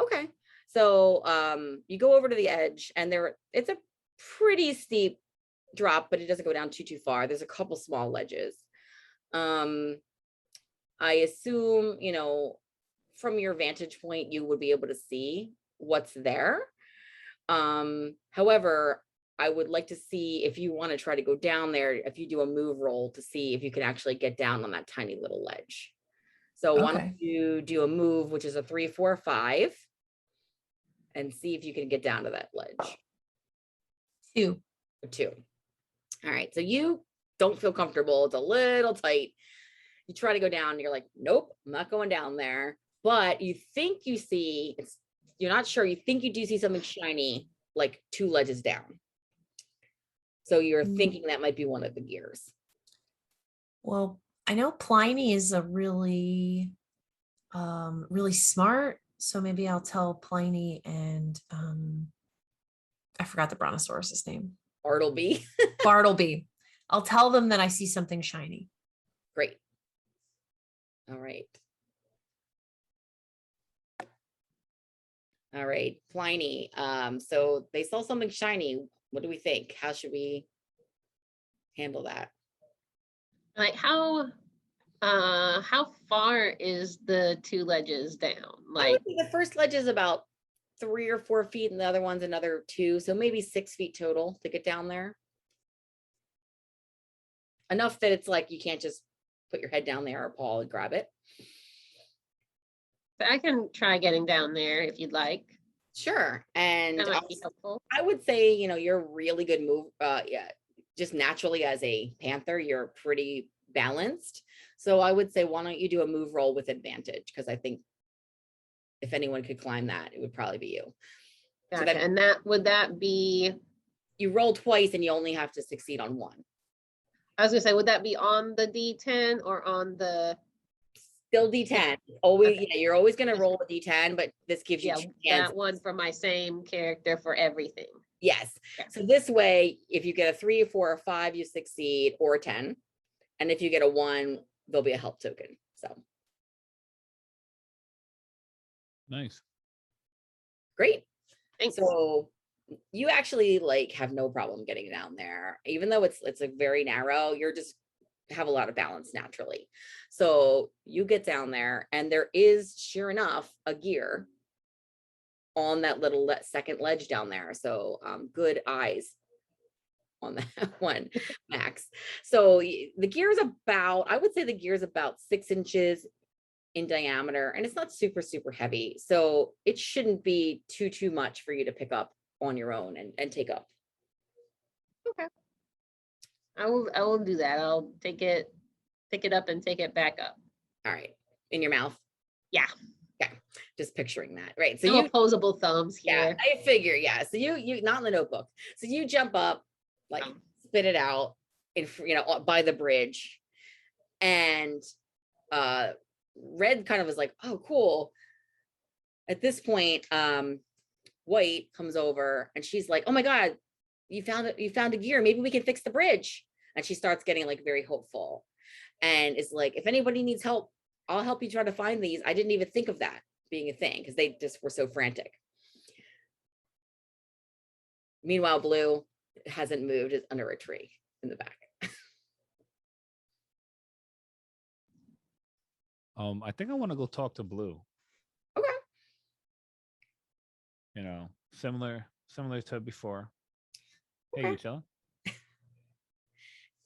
Okay. So you go over to the edge, and it's a pretty steep drop, but it doesn't go down too far. There's a couple small ledges. I assume, from your vantage point, you would be able to see what's there. However, I would like to see if you want to try to go down there, if you do a move roll to see if you can actually get down on that tiny little ledge. So why don't you do a move, which is a 3, 4, 5, and see if you can get down to that ledge. 2. 2. All right. So you don't feel comfortable. It's a little tight. You try to go down. And you're like, nope, I'm not going down there. But you think you see, you're not sure. You think you do see something shiny, like 2 ledges down. So you're thinking that might be one of the gears. Well, I know Pliny is a really smart. So maybe I'll tell Pliny and I forgot the brontosaurus's name. Bartleby. Bartleby. I'll tell them that I see something shiny. Great. All right. All right, Pliny. So they saw something shiny. What do we think? How should we handle that? Like how far is the 2 ledges down? I would say the first ledge is about 3 or 4 feet, and the other one's another 2, so maybe 6 feet total to get down there. Enough that it's like you can't just put your head down there or paw and grab it. I can try getting down there if you'd like. Sure. And That might be helpful. I would say, you're a really good move. Yeah, just naturally as a panther, you're pretty balanced. So I would say, why don't you do a move roll with advantage? Because I think if anyone could climb that, it would probably be you. So Gotcha. And would that be, you roll twice and you only have to succeed on one. I was gonna say, would that be on the D10 or on the? Still D10. Always, Okay. yeah, you're always going to roll a D10, but this gives you Yeah, two chances. that one for my same character for everything. Yes. Okay. So this way, if you get a 3, 4, or 5, you succeed, or a 10. And if you get a 1, there'll be a help token. So Nice. great. Thanks. So you actually have no problem getting down there, even though it's a very narrow. You're just have a lot of balance naturally. So you get down there, and there is, sure enough, a gear on that little second ledge down there. So good eyes on that one, Max. So the gear is about, I would say the gear is about 6 inches in diameter, and it's not super, super heavy. So it shouldn't be too much for you to pick up on your own and take up. Okay. I will do that. I'll pick it up and take it back up. All right. In your mouth. Yeah. Okay. Just picturing that. Right. So No you, opposable thumbs yeah, here. I figure. Yeah. So you not in the notebook. So you jump up, spit it out by the bridge. And Red kind of was like, oh, cool. At this point, White comes over and she's like, oh my God, you found a gear. Maybe we can fix the bridge. And she starts getting very hopeful. And it's like, if anybody needs help, I'll help you try to find these. I didn't even think of that being a thing because they just were so frantic. Meanwhile, Blue hasn't moved, is under a tree in the back. I think I want to go talk to Blue. Okay. Similar to before. Okay. Hey, you chilling?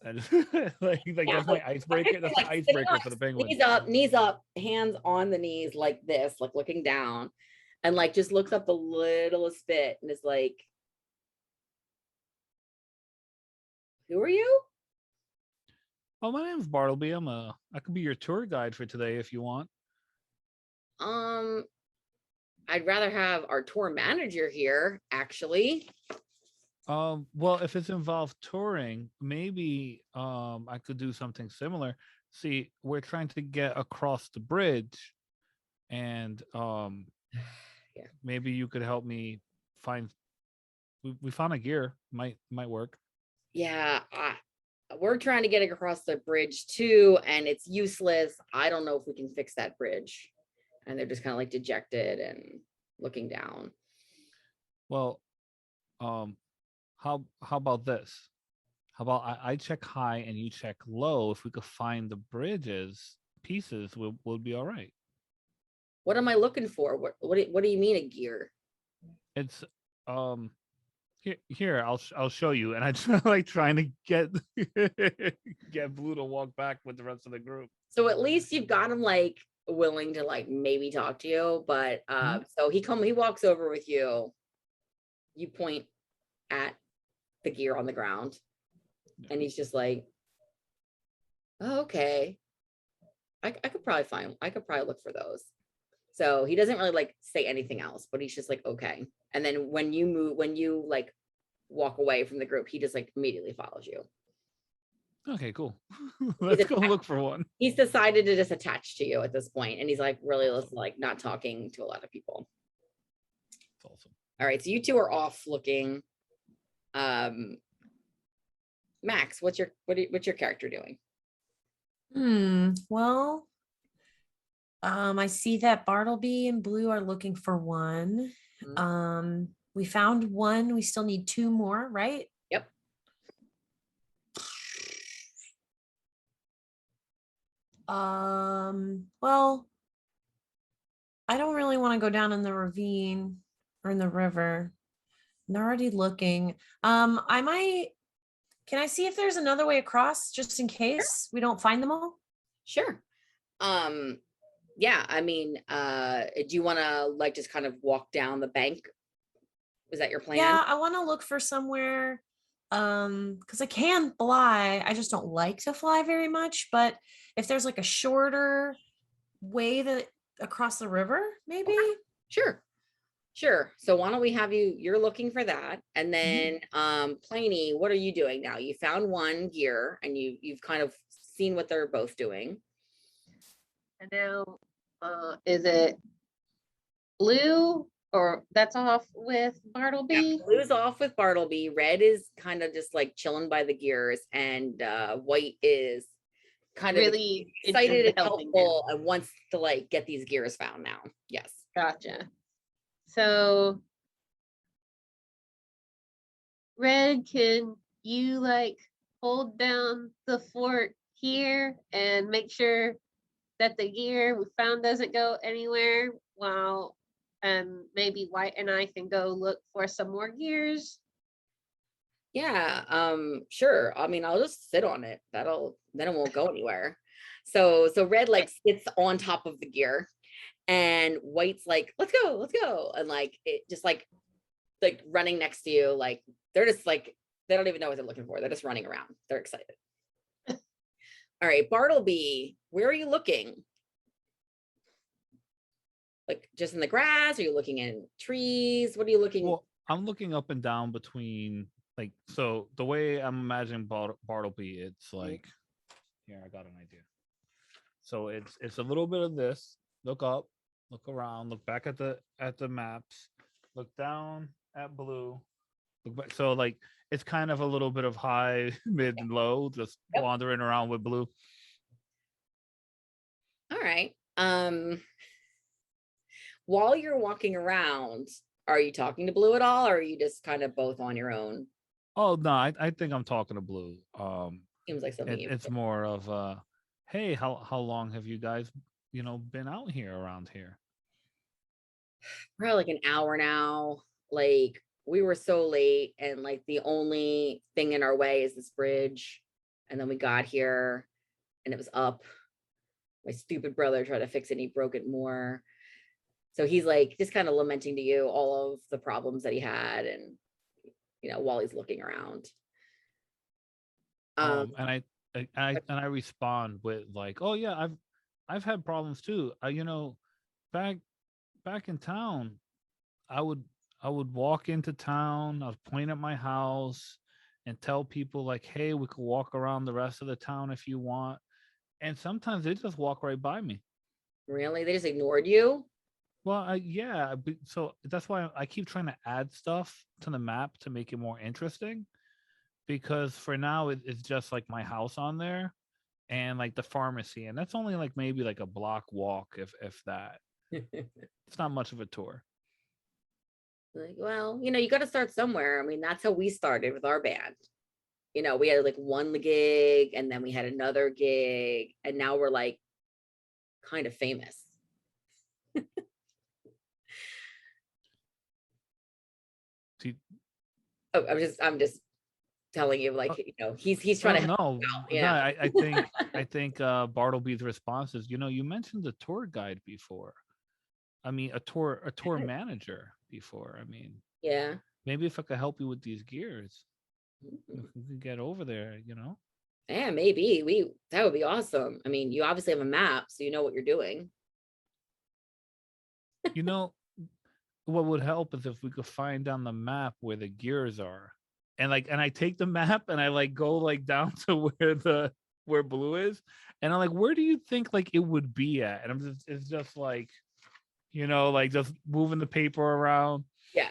That's my icebreaker. That's the icebreaker for the penguin. Knees up, hands on the knees like this, looking down, and just looks up the littlest bit and is like, who are you? Oh, my name's Bartleby. I could be your tour guide for today if you want. I'd rather have our tour manager here, actually. Well, if it's involved touring, maybe I could do something similar. See, we're trying to get across the bridge, and Yeah. maybe you could help me find. We found a gear. Might work. Yeah, we're trying to get across the bridge too, and it's useless. I don't know if we can fix that bridge. And they're just kind of dejected and looking down. Well, how about this? How about I check high and you check low? If we could find the bridges pieces, we'll be all right. What am I looking for? What do you mean a gear? It's here I'll show you. And I trying to get get Blue to walk back with the rest of the group. So at least you've got him willing to maybe talk to you, but so he walks over with you. You point at the gear on the ground, and he's just like, oh, okay. I could probably look for those. So he doesn't really say anything else, but he's just like, okay. And then when you walk away from the group, he just immediately follows you. Okay, cool. Let's go look for one. He's decided to just attach to you at this point, and he's really not talking to a lot of people. That's awesome. All right, so you two are off looking. Max, what's your character doing? Well, I see that Bartleby and Blue are looking for one. We found one. We still need 2 more, right? Yep. Well, I don't really want to go down in the ravine or in the river. I'm already looking. Can I see if there's another way across just in case we don't find them all? Sure. Yeah, I mean, do you want to just kind of walk down the bank Was that your plan? Yeah, I want to look for somewhere because I can fly. I just don't like to fly very much. But if there's like a shorter way that across the river, maybe. Sure. Sure. So why don't we have you're looking for that. And then Pliny, what are you doing now? You found one gear and you've kind of seen what they're both doing. And now, is it blue or that's off with Bartleby? Yeah, blue's off with Bartleby. Red is kind of just like chilling by the gears, and white is kind of Really excited and helping helpful and wants to like get these gears found now. Yes. Gotcha. So, Red, can you like hold down the fort here and make sure that the gear we found doesn't go anywhere while maybe White and I can go look for some more gears? Yeah, sure. I mean, I'll just sit on it. Then it won't go anywhere. So Red like sits on top of the gear, and White's like, let's go. And like it just like running next to you, like they're just like, they don't even know what they're looking for. They're just running around. They're excited. All right, Bartleby, where are you looking? Like just in the grass? Are you looking in trees? What are you looking? Well, I'm looking up and down between, like, so the way I'm imagining Bartleby, it's like, here, I got an idea. So it's a little bit of this. Look up, look around, look back at the maps, look down at blue. Look back. So like it's kind of a little bit of high, mid, and low, just wandering around with blue. All right. While you're walking around, are you talking to Blue at all, or are you just kind of both on your own? Oh no, I think I'm talking to Blue. Seems like something It's more of hey, how long have you guys, been out here around here? probably like an hour now. Like we were so late, and like the only thing in our way is this bridge. And then we got here and it was up. My stupid brother tried to fix it and he broke it more. So he's like just kind of lamenting to you all of the problems that he had, and while he's looking around. And I respond with like, oh yeah, I've had problems too. Back in town, I would walk into town, I'd point at my house and tell people like, hey, we could walk around the rest of the town if you want. And sometimes they just walk right by me. Really? They just ignored you? Well, yeah. So that's why I keep trying to add stuff to the map to make it more interesting. Because for now, it's just like my house on there and like the pharmacy. And that's only like maybe like a block walk, if that. It's not much of a tour. Like, well, you got to start somewhere. I mean, that's how we started with our band. We had like one gig, and then we had another gig, and now we're like kind of famous. Oh, I'm just telling you, like, he's trying to help No, you no, out, I think Bartleby's response is, you mentioned the tour guide before. I mean, a tour manager before. I mean, yeah. maybe if I could help you with these gears, we can get over there, Yeah, maybe that would be awesome. I mean, you obviously have a map, so you know what you're doing. What would help is if we could find on the map where the gears are. And I take the map and I like go like down to where blue is. And I'm like, where do you think like it would be at? And it's just like, like just moving the paper around. Yeah.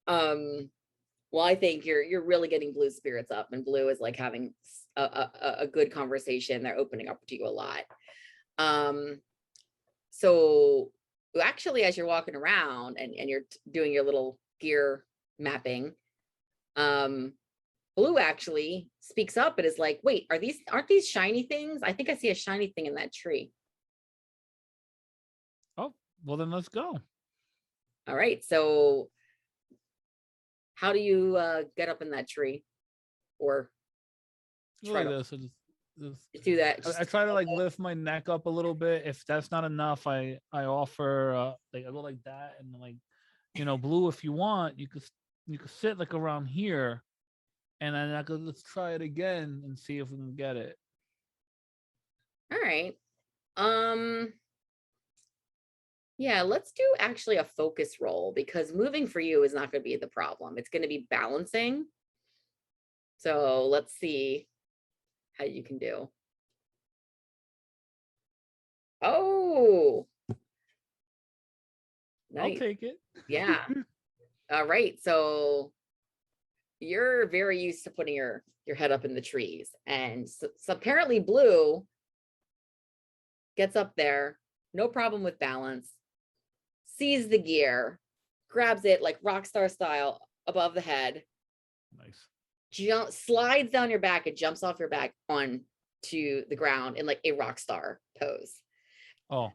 Well, I think you're really getting Blue's spirits up, and Blue is like having a good conversation. They're opening up to you a lot. So actually, as you're walking around and you're doing your little gear mapping, Blue actually speaks up and is like, wait, aren't these shiny things? I think I see a shiny thing in that tree. Oh, well then let's go. All right. So how do you get up in that tree? Or try to do that? I try to like lift my neck up a little bit. If that's not enough, I offer like I go like that and like Blue, if you want, you could sit like around here, and then let's try it again and see if we can get it. All right. Yeah, let's do actually a focus roll, because moving for you is not going to be the problem. It's going to be balancing. So let's see how you can do. Oh, I'll nice. take it. Yeah. All right. So you're very used to putting your head up in the trees, and so apparently Blue gets up there, no problem with balance, sees the gear, grabs it like rock star style above the head, Nice. slides down your back and jumps off your back onto the ground in like a rock star pose. Oh,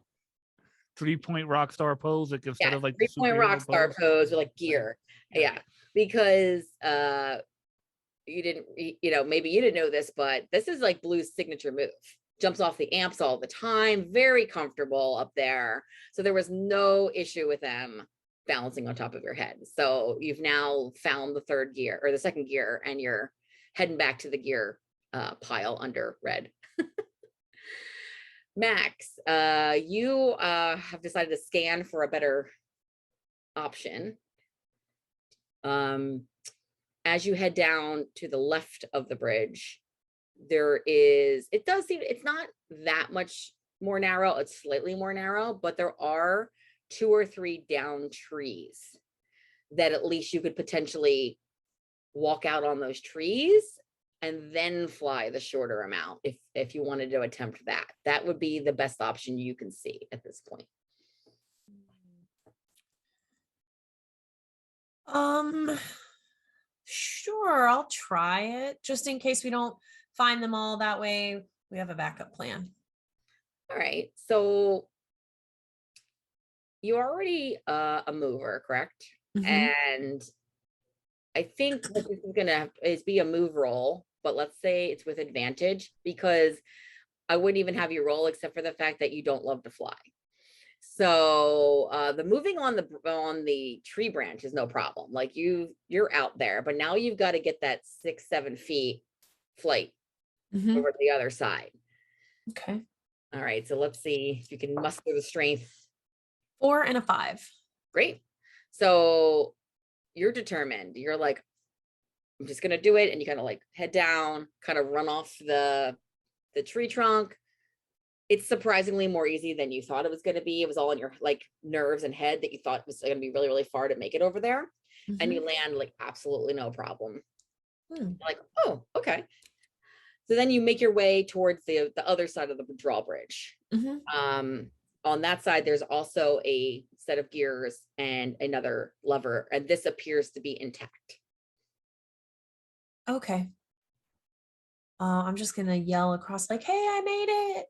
3-point rock star pose, like instead Yeah, of like the 3-point rock star pose with like gear. Yeah, because you didn't, maybe you didn't know this, but this is like Blue's signature move. Jumps off the amps all the time, very comfortable up there. So there was no issue with them balancing on top of your head. So you've now found the third gear or the second gear, and you're heading back to the gear pile under Red. Max, you have decided to scan for a better option. As you head down to the left of the bridge, it does seem it's not that much more narrow. It's slightly more narrow, but there are 2 or 3 down trees that at least you could potentially walk out on those trees and then fly the shorter amount if you wanted to attempt that. That would be the best option you can see at this point. Sure, I'll try it just in case we don't find them all. That way we have a backup plan. All right, so you're already a mover, correct? Mhm. And I think what this is gonna be a move roll, but let's say it's with advantage, because I wouldn't even have you roll except for the fact that you don't love to fly. So the moving on the tree branch is no problem. Like you're out there, but now you've got to get that 6-7 feet flight Mhm. over to the other side. Okay. All right, so let's see if you can muster the strength. 4 and a 5. Great. So you're determined. You're like, I'm just gonna do it, and you kind of like head down, kind of run off the tree trunk. It's surprisingly more easy than you thought it was going to be. It was all in your like nerves and head that you thought it was going to be really, really far to make it over there. Mhm. And you land like absolutely no problem. Hmm. Like, oh, okay. So then you make your way towards the other side of the drawbridge. Mhm. On that side, there's also a set of gears and another lever, and this appears to be intact. Okay. I'm just gonna yell across like, "Hey, I made it!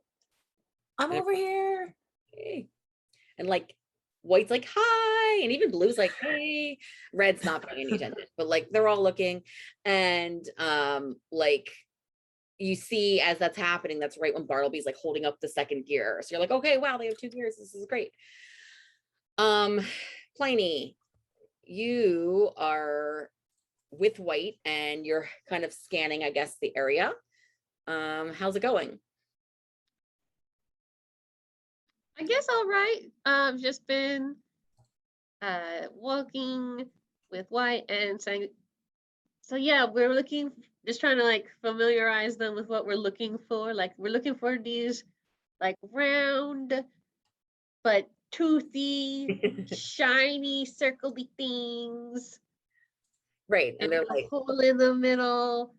I'm And- over here!" Hey. And like White's like, hi, and even Blue's like, hey. Red's not paying any attention, but like they're all looking, and like you see as that's happening, that's right when Bartleby's like holding up the second gear. So you're like, okay, wow, they have 2 gears. This is great. Pliny, you are with White and you're kind of scanning, I guess, the area. How's it going? I guess all right. I've just been walking with White and saying, so yeah, we're just trying to like familiarize them with what we're looking for. Like we're looking for these like round but toothy, shiny, circly things. Right, and they're A like hole in the middle.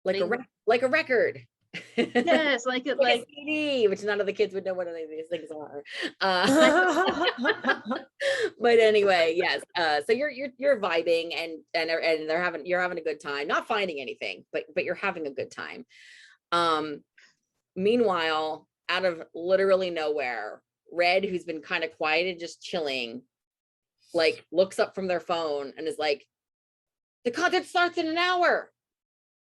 like a record. Yes, like it like like a CD, which none of the kids would know what any of these things are. But anyway, yes. So you're vibing and you're having a good time, not finding anything, but you're having a good time. Meanwhile, out of literally nowhere, Red, who's been kind of quiet and just chilling, like looks up from their phone and is like, the concert starts in an hour.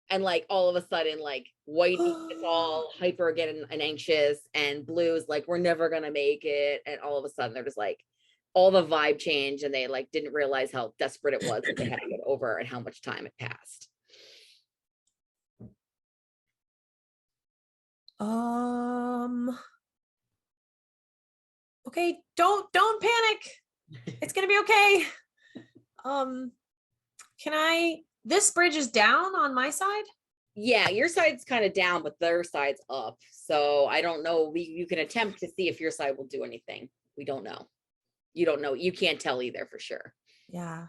And like all of a sudden, like White is all hyper again and anxious, and Blue is like, we're never gonna make it. And all of a sudden they're just like, all the vibe changed and they like didn't realize how desperate it was that they had to get over and how much time had passed. Okay, don't panic. It's gonna be okay. This bridge is down on my side? Yeah, your side's kind of down, but their side's up. So I don't know. You can attempt to see if your side will do anything. We don't know. You don't know. You can't tell either for sure. Yeah.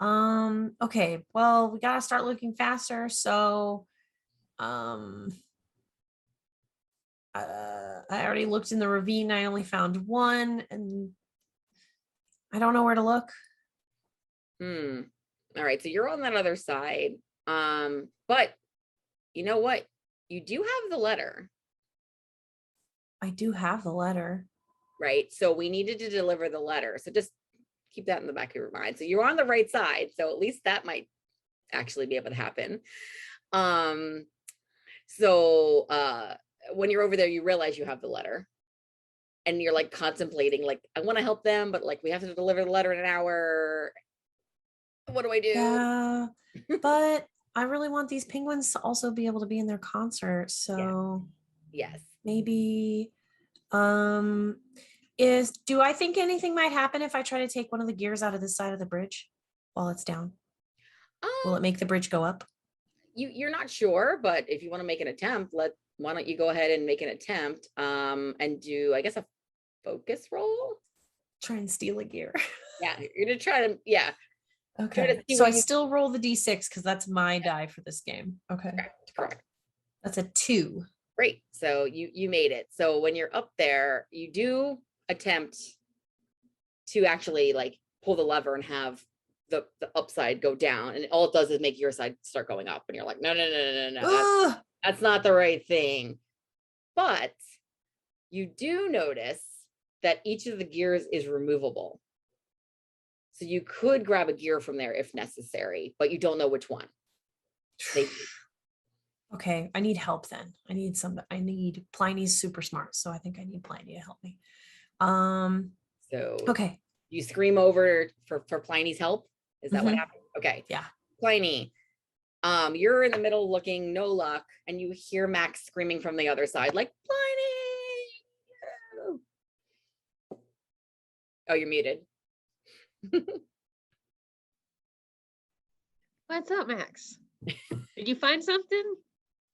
Okay, well, we gotta start looking faster. So I already looked in the ravine. I only found one and I don't know where to look. All right, so you're on that other side. But you know what? You do have the letter. I do have the letter. Right? So we needed to deliver the letter. So just keep that in the back of your mind. So you're on the right side. So at least that might actually be able to happen. When you're over there, you realize you have the letter. And you're like contemplating, like, I want to help them, but like we have to deliver the letter in an hour. What do I do? Yeah, but I really want these penguins to also be able to be in their concert. So yes. Maybe do I think anything might happen if I try to take one of the gears out of the side of the bridge while it's down? Will it make the bridge go up? You're not sure, but if you want to make an attempt, why don't you go ahead and make an attempt and do, I guess, a focus roll? Try and steal a gear. Yeah, you're gonna try to, yeah. Okay. So I still roll the d6 because that's my die for this game. Okay. Correct. That's a 2. Great. So you made it. So when you're up there, you do attempt to actually like pull the lever and have the upside go down, and all it does is make your side start going up, and you're like, no, that's not the right thing. But you do notice that each of the gears is removable. So you could grab a gear from there if necessary, but you don't know which one. Okay, I need help then. Pliny's super smart, so I think I need Pliny to help me. So okay. You scream over for Pliny's help. Is that what happened? Okay. Yeah. Pliny, you're in the middle looking, no luck, and you hear Max screaming from the other side, like, Pliny! Oh, you're muted. What's up, Max? Did you find something?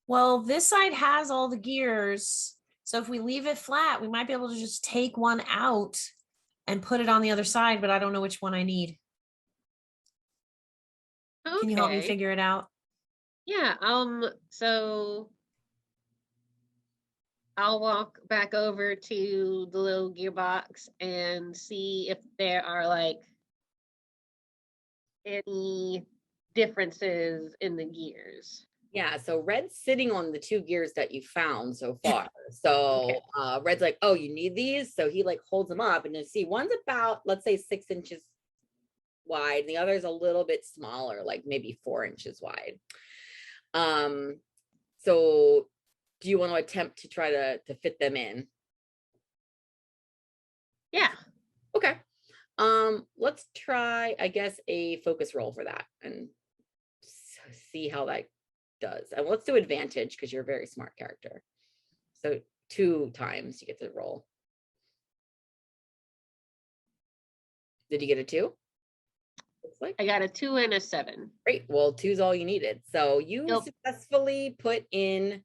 Well, this side has all the gears. So if we leave it flat, we might be able to just take one out and put it on the other side, but I don't know which one I need. Okay. Can you help me figure it out? Yeah, so I'll walk back over to the little gearbox and see if there are like any differences in the gears. Yeah, so Red's sitting on the 2 gears that you found so far. So Red's like, oh, you need these? So he like holds them up, and you see one's about, let's say, 6 inches wide, and the other's a little bit smaller, like maybe 4 inches wide. So do you want to attempt to try to fit them in? Yeah. Okay. Let's try, I guess, a focus roll for that and see how that does. And let's do advantage because you're a very smart character. So 2 times you get to roll. Did you get a 2? Looks like I got a 2 and a 7. Great. Well, 2's all you needed. So you successfully put in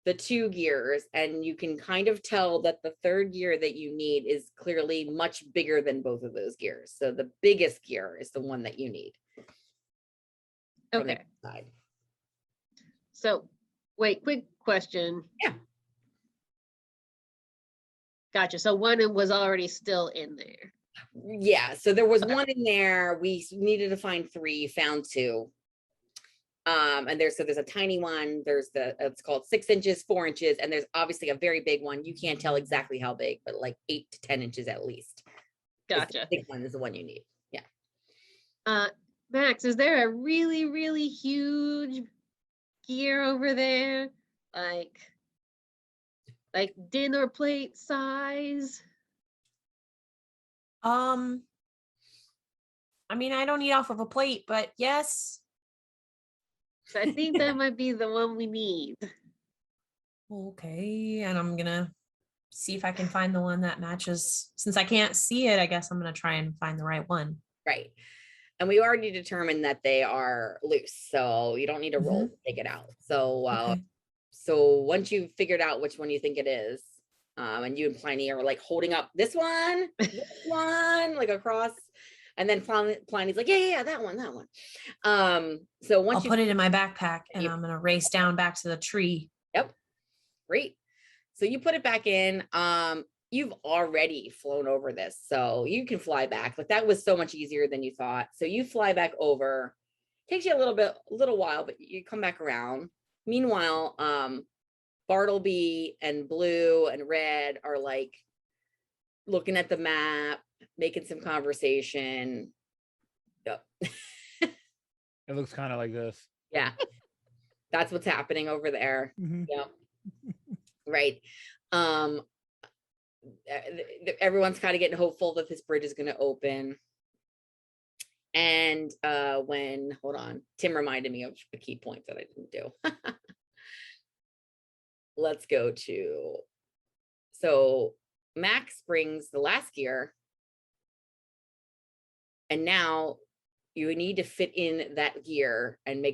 the 2 gears, and you can kind of tell that the 3rd gear that you need is clearly much bigger than both of those gears. So the biggest gear is the one that you need. Okay. So wait, quick question. Yeah. Gotcha. So one was already still in there. Yeah. So there was one in there. We needed to find 3, found 2. And there's a tiny one. There's it's called 6 inches, 4 inches, and there's obviously a very big one. You can't tell exactly how big, but like 8 to 10 inches at least. Gotcha. The big one is the one you need. Yeah. Max, is there a really, really huge gear over there? Like dinner plate size? I mean, I don't eat off of a plate, but yes. So I think that might be the one we need. Okay, and I'm gonna see if I can find the one that matches. Since I can't see it, I guess I'm gonna try and find the right one. Right. And we already determined that they are loose, so you don't need to roll to take it out. So Okay. so once you've figured out which one you think it is, and you and Pliny are like holding up this one, like across, and then Pliny's like, yeah, that one. So once I'll put it in my backpack and you- I'm gonna race down back to the tree. Yep. Great. So you put it back in. You've already flown over this, so you can fly back. Like that was so much easier than you thought. So you fly back over. Takes you a little while, but you come back around. Meanwhile, Bartleby and Blue and Red are like looking at the map, making some conversation. Yep. It looks kind of like this. Yeah. That's what's happening over there. Yeah. Right. Everyone's kind of getting hopeful that this bridge is going to open. And hold on, Tim reminded me of a key point that I didn't do. Let's go to, so Max brings the last gear. And now you need to fit in that gear and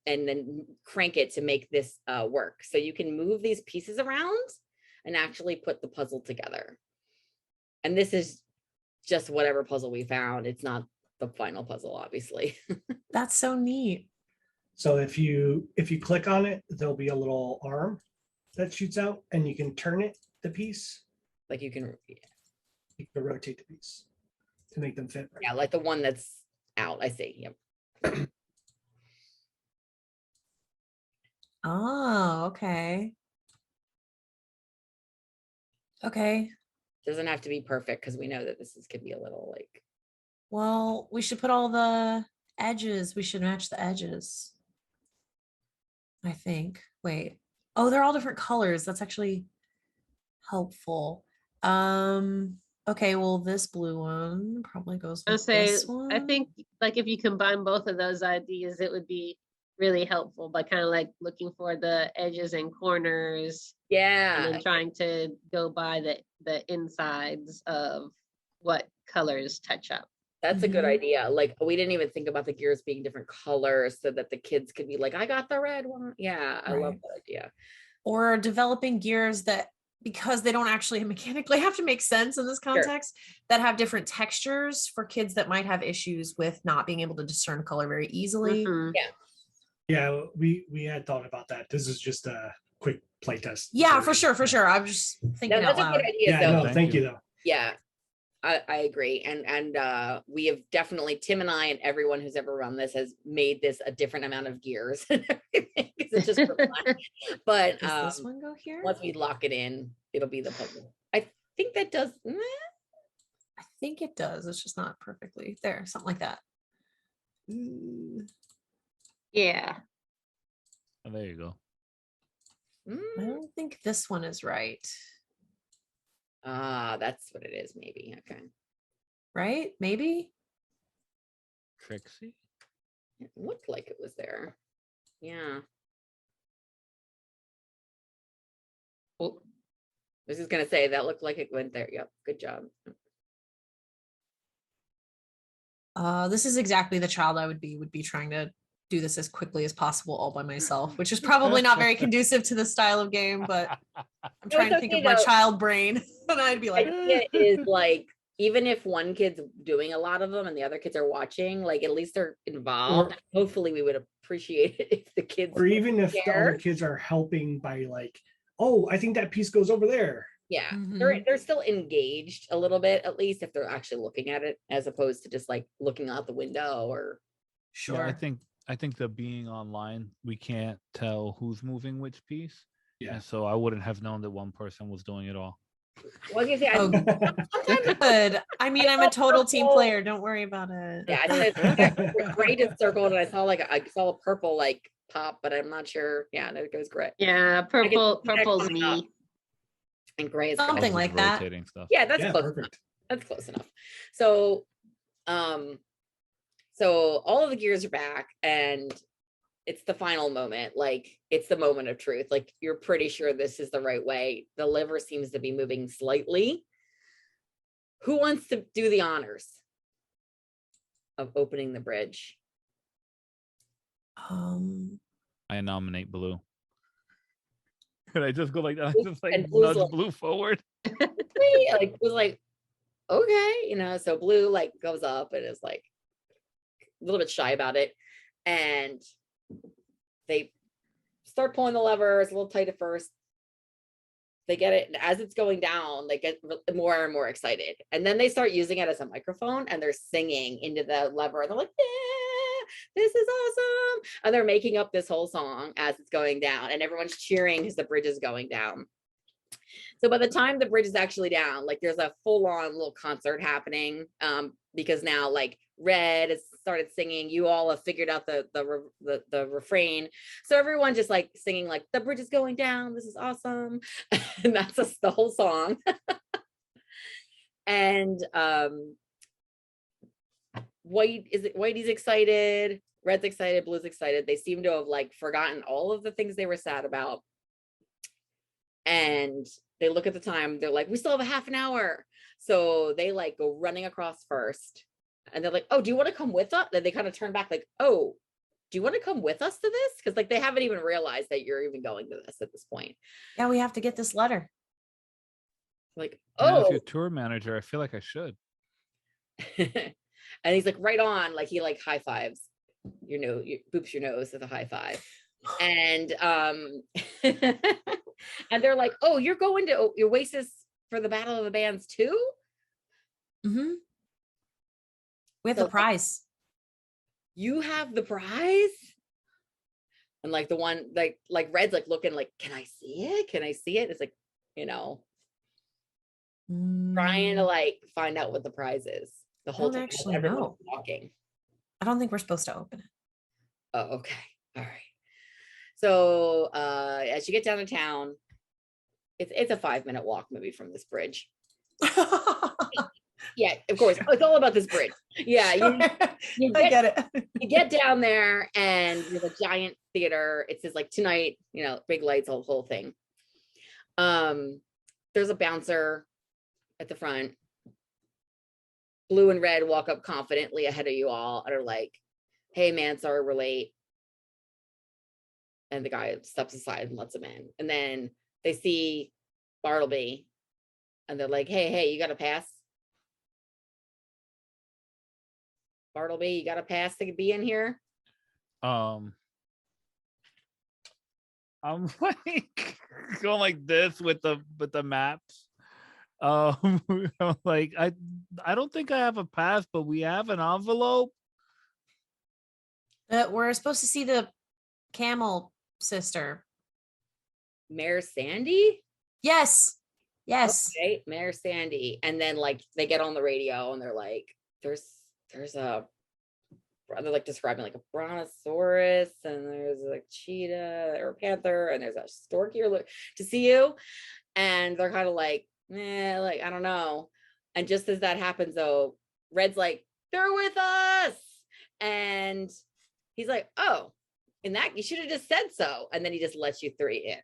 then crank it to make this work. So you can move these pieces around and actually put the puzzle together. And this is just whatever puzzle we found. It's not the final puzzle, obviously. That's so neat. So if you click on it, there'll be a little arm that shoots out, and you can turn it, the piece. Like you can rotate the piece to make them fit. Right. Yeah, like the one that's out. I see. Yep. Oh, okay. Okay. Doesn't have to be perfect because we know that could be a little like. Well, we should put all the edges. We should match the edges. I think. Wait. Oh, they're all different colors. That's actually helpful. Okay, well, this blue one probably goes I'll with say, this one. I think like if you combine both of those ideas, it would be really helpful by kind of like looking for the edges and corners and Yeah. then trying to go by the insides of what colors touch up. That's a good Mhm. idea. Like we didn't even think about the gears being different colors so that the kids could be like, I got the red one. Yeah, I love Right. that idea. Or developing gears that, because they don't actually mechanically have to make sense in this context, that have different textures for kids that might have issues with not being able to discern color very easily. Mhm. Yeah, we had thought about that. This is just a quick play test. Yeah, for sure. I'm just No, thinking out that's a loud. good idea. Yeah, though. no, thank you though. Yeah, I agree. And we have definitely, Tim and I and everyone who's ever run this has made this a different amount of gears and everything, 'cause it's just for fun. But Does this one go here? once we lock it in, it'll be the puzzle. I think that does. I think it does. It's just not perfectly there. Something like that. Yeah. Oh, there you go. I don't think this one is right. That's what it is. Maybe. Okay. Right? Maybe? Trixie? It looked like it was there. Yeah. Oh, this is gonna say that looked like it went there. Yep. Good job. This is exactly the child I would be trying to do this as quickly as possible all by myself, which is probably not very conducive to this style of game, but I'm trying to think of my child brain. And I'd be like, It is like, even if one kid's doing a lot of them and the other kids are watching, like at least they're involved. Hopefully we would appreciate it if the kids, Or even if the care. other kids are helping by like, oh, I think that piece goes over there. yeah, Mhm. they're still engaged a little bit, at least if they're actually looking at it, as opposed to just like looking out the window or. sure. Yeah, I think the being online, we can't tell who's moving which piece. Yeah. And so I wouldn't have known that one person was doing it all. Well, I was gonna say, Oh, sometimes good. I mean, I'm a total team player. Don't worry about it. yeah, I think gray is circled, and I saw a purple like pop, but I'm not sure. Yeah, there goes gray. Yeah, I can see that purple's coming up. me. And gray is Something I was like just that. rotating stuff. Yeah, that's Yeah, close enough. perfect. That's close enough. So, so all of the gears are back, and it's the final moment. Like, it's the moment of truth. Like, you're pretty sure this is the right way. The liver seems to be moving slightly. Who wants to do the honors of opening the bridge? I nominate Blue. Could I just go like that? Just like And Blue's nudge like- Blue forward. Like, was like, okay, you know. So Blue like goes up and is like a little bit shy about it, and they start pulling the lever. It's a little tight at first. They get it, and as it's going down, they get more and more excited, and then they start using it as a microphone, and they're singing into the lever. They're like, yeah, this is awesome, and they're making up this whole song as it's going down, and everyone's cheering because the bridge is going down. So by the time the bridge is actually down, like, there's a full-on little concert happening, because now, like, Red has started singing. You all have figured out the refrain, so everyone just like singing like, the bridge is going down, this is awesome. And that's just the whole song. And Whitey's excited, Red's excited, Blue's excited. They seem to have like forgotten all of the things they were sad about, and they look at the time. They're like, we still have a half an hour. So they like go running across first, and they're like, oh, do you want to come with us? Then they kind of turn back like, oh, do you want to come with us to this? Because like they haven't even realized that you're even going to this at this point. Yeah, we have to get this letter. Like, And as oh. your tour manager, I feel like I should. And he's like, right on. Like, he like high fives, you know, boops your nose with a high five. And and they're like, oh, you're going to Oasis for the Battle of the Bands too? Mm-hmm. We have So, the prize. You have the prize? And like the one, like Red's like looking like, can I see it? Can I see it? It's like, you know, trying to like find out what the prize is the whole time. Actually Everyone's know. talking. I don't think we're supposed to open it. Oh, okay. All right. So as you get down to town, it's a 5-minute walk maybe from this bridge. Yeah, of course. It's all about this bridge. Yeah, you I get it. You get down there, and there's a giant theater. It says like tonight, you know, big lights, the whole thing. There's a bouncer at the front. Blue and Red walk up confidently ahead of you all and are like, hey man, sorry we're late. And the guy steps aside and lets them in. And then they see Bartleby, and they're like, hey, you got to pass. Bartleby, you got to pass to be in here. I'm like going like this with the maps. I'm like, I don't think I have a pass, but we have an envelope. We're supposed to see the camel sister. Mayor Sandy? Yes. Okay, Mayor Sandy. And then like they get on the radio and they're like, there's a, they're like describing like a brontosaurus, and there's a cheetah or a panther, and there's a stork here to see you. And they're kind of like, like, I don't know. And just as that happens though, Red's like, they're with us. And he's like, oh, in that, you should have just said so. And then he just lets you 3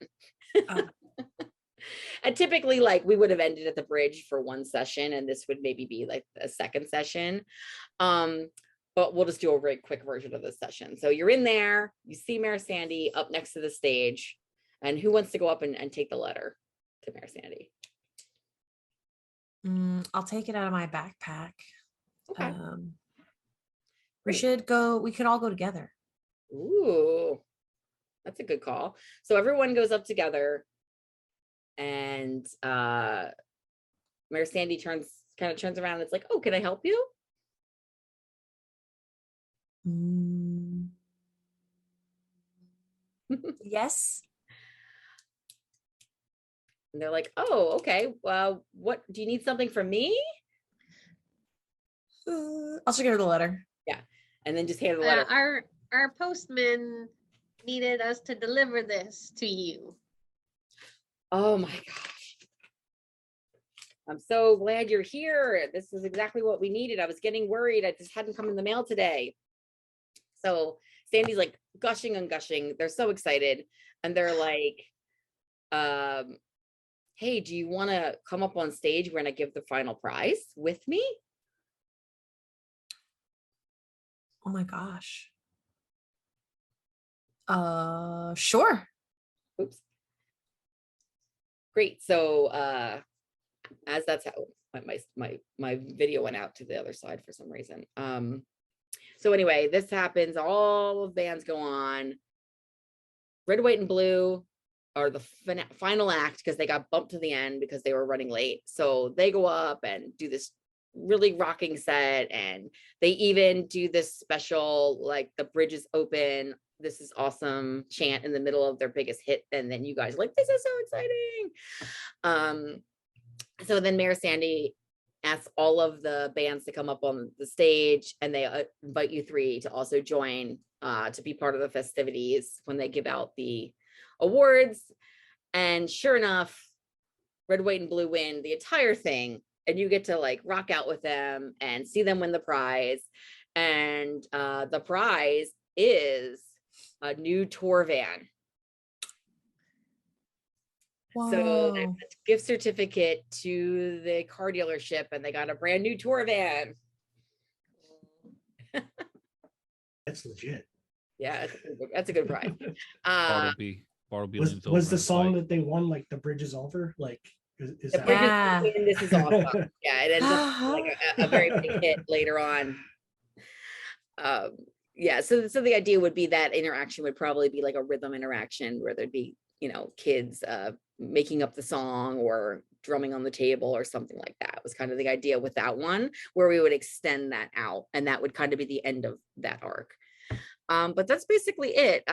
in. Oh. And typically, like, we would have ended at the bridge for one session, and this would maybe be like a second session. But we'll just do a very quick version of this session. So you're in there, you see Mayor Sandy up next to the stage, and who wants to go up and take the letter to Mayor Sandy? I'll take it out of my backpack. Okay. We could all go together. Ooh, that's a good call. So everyone goes up together, and Mayor Sandy turns around and it's like, oh, can I help you? Yes. And they're like, oh, okay. Well, what do you need something from me? I'll just give her the letter. Yeah. And then just hand the letter. Our postman needed us to deliver this to you. Oh my gosh. I'm so glad you're here. This is exactly what we needed. I was getting worried. I just hadn't come in the mail today. So Sandy's like gushing and gushing. They're so excited. And they're like, hey, do you want to come up on stage? We're going to give the final prize with me. Oh my gosh. Sure. Oops. Great. So as that's how my video went out to the other side for some reason. So anyway, this happens, all of bands go on. Red, white, and blue are the final act because they got bumped to the end because they were running late. So they go up and do this really rocking set, and they even do this special, like the bridge is open, this is awesome chant in the middle of their biggest hit, and then you guys are like, this is so exciting. So then Mayor Sandy asks all of the bands to come up on the stage, and they invite you three to also join to be part of the festivities when they give out the awards. And sure enough, Red, White, and Blue win the entire thing, and you get to like rock out with them and see them win the prize. And the prize is a new tour van. So there's a gift certificate to the car dealership, and they got a brand new tour van. That's legit. Yeah, that's a good prize. Bartleby Was leans the over song and that they won like "The Bridge Is Over"? Like, is the that? bridge is Yeah. open, this is awesome. Yeah, it ends up like a very big hit later on. Yeah, so the idea would be that interaction would probably be like a rhythm interaction where there'd be, you know, kids making up the song or drumming on the table or something like that. Was kind of the idea with that one, where we would extend that out, and that would kind of be the end of that arc. But that's basically it.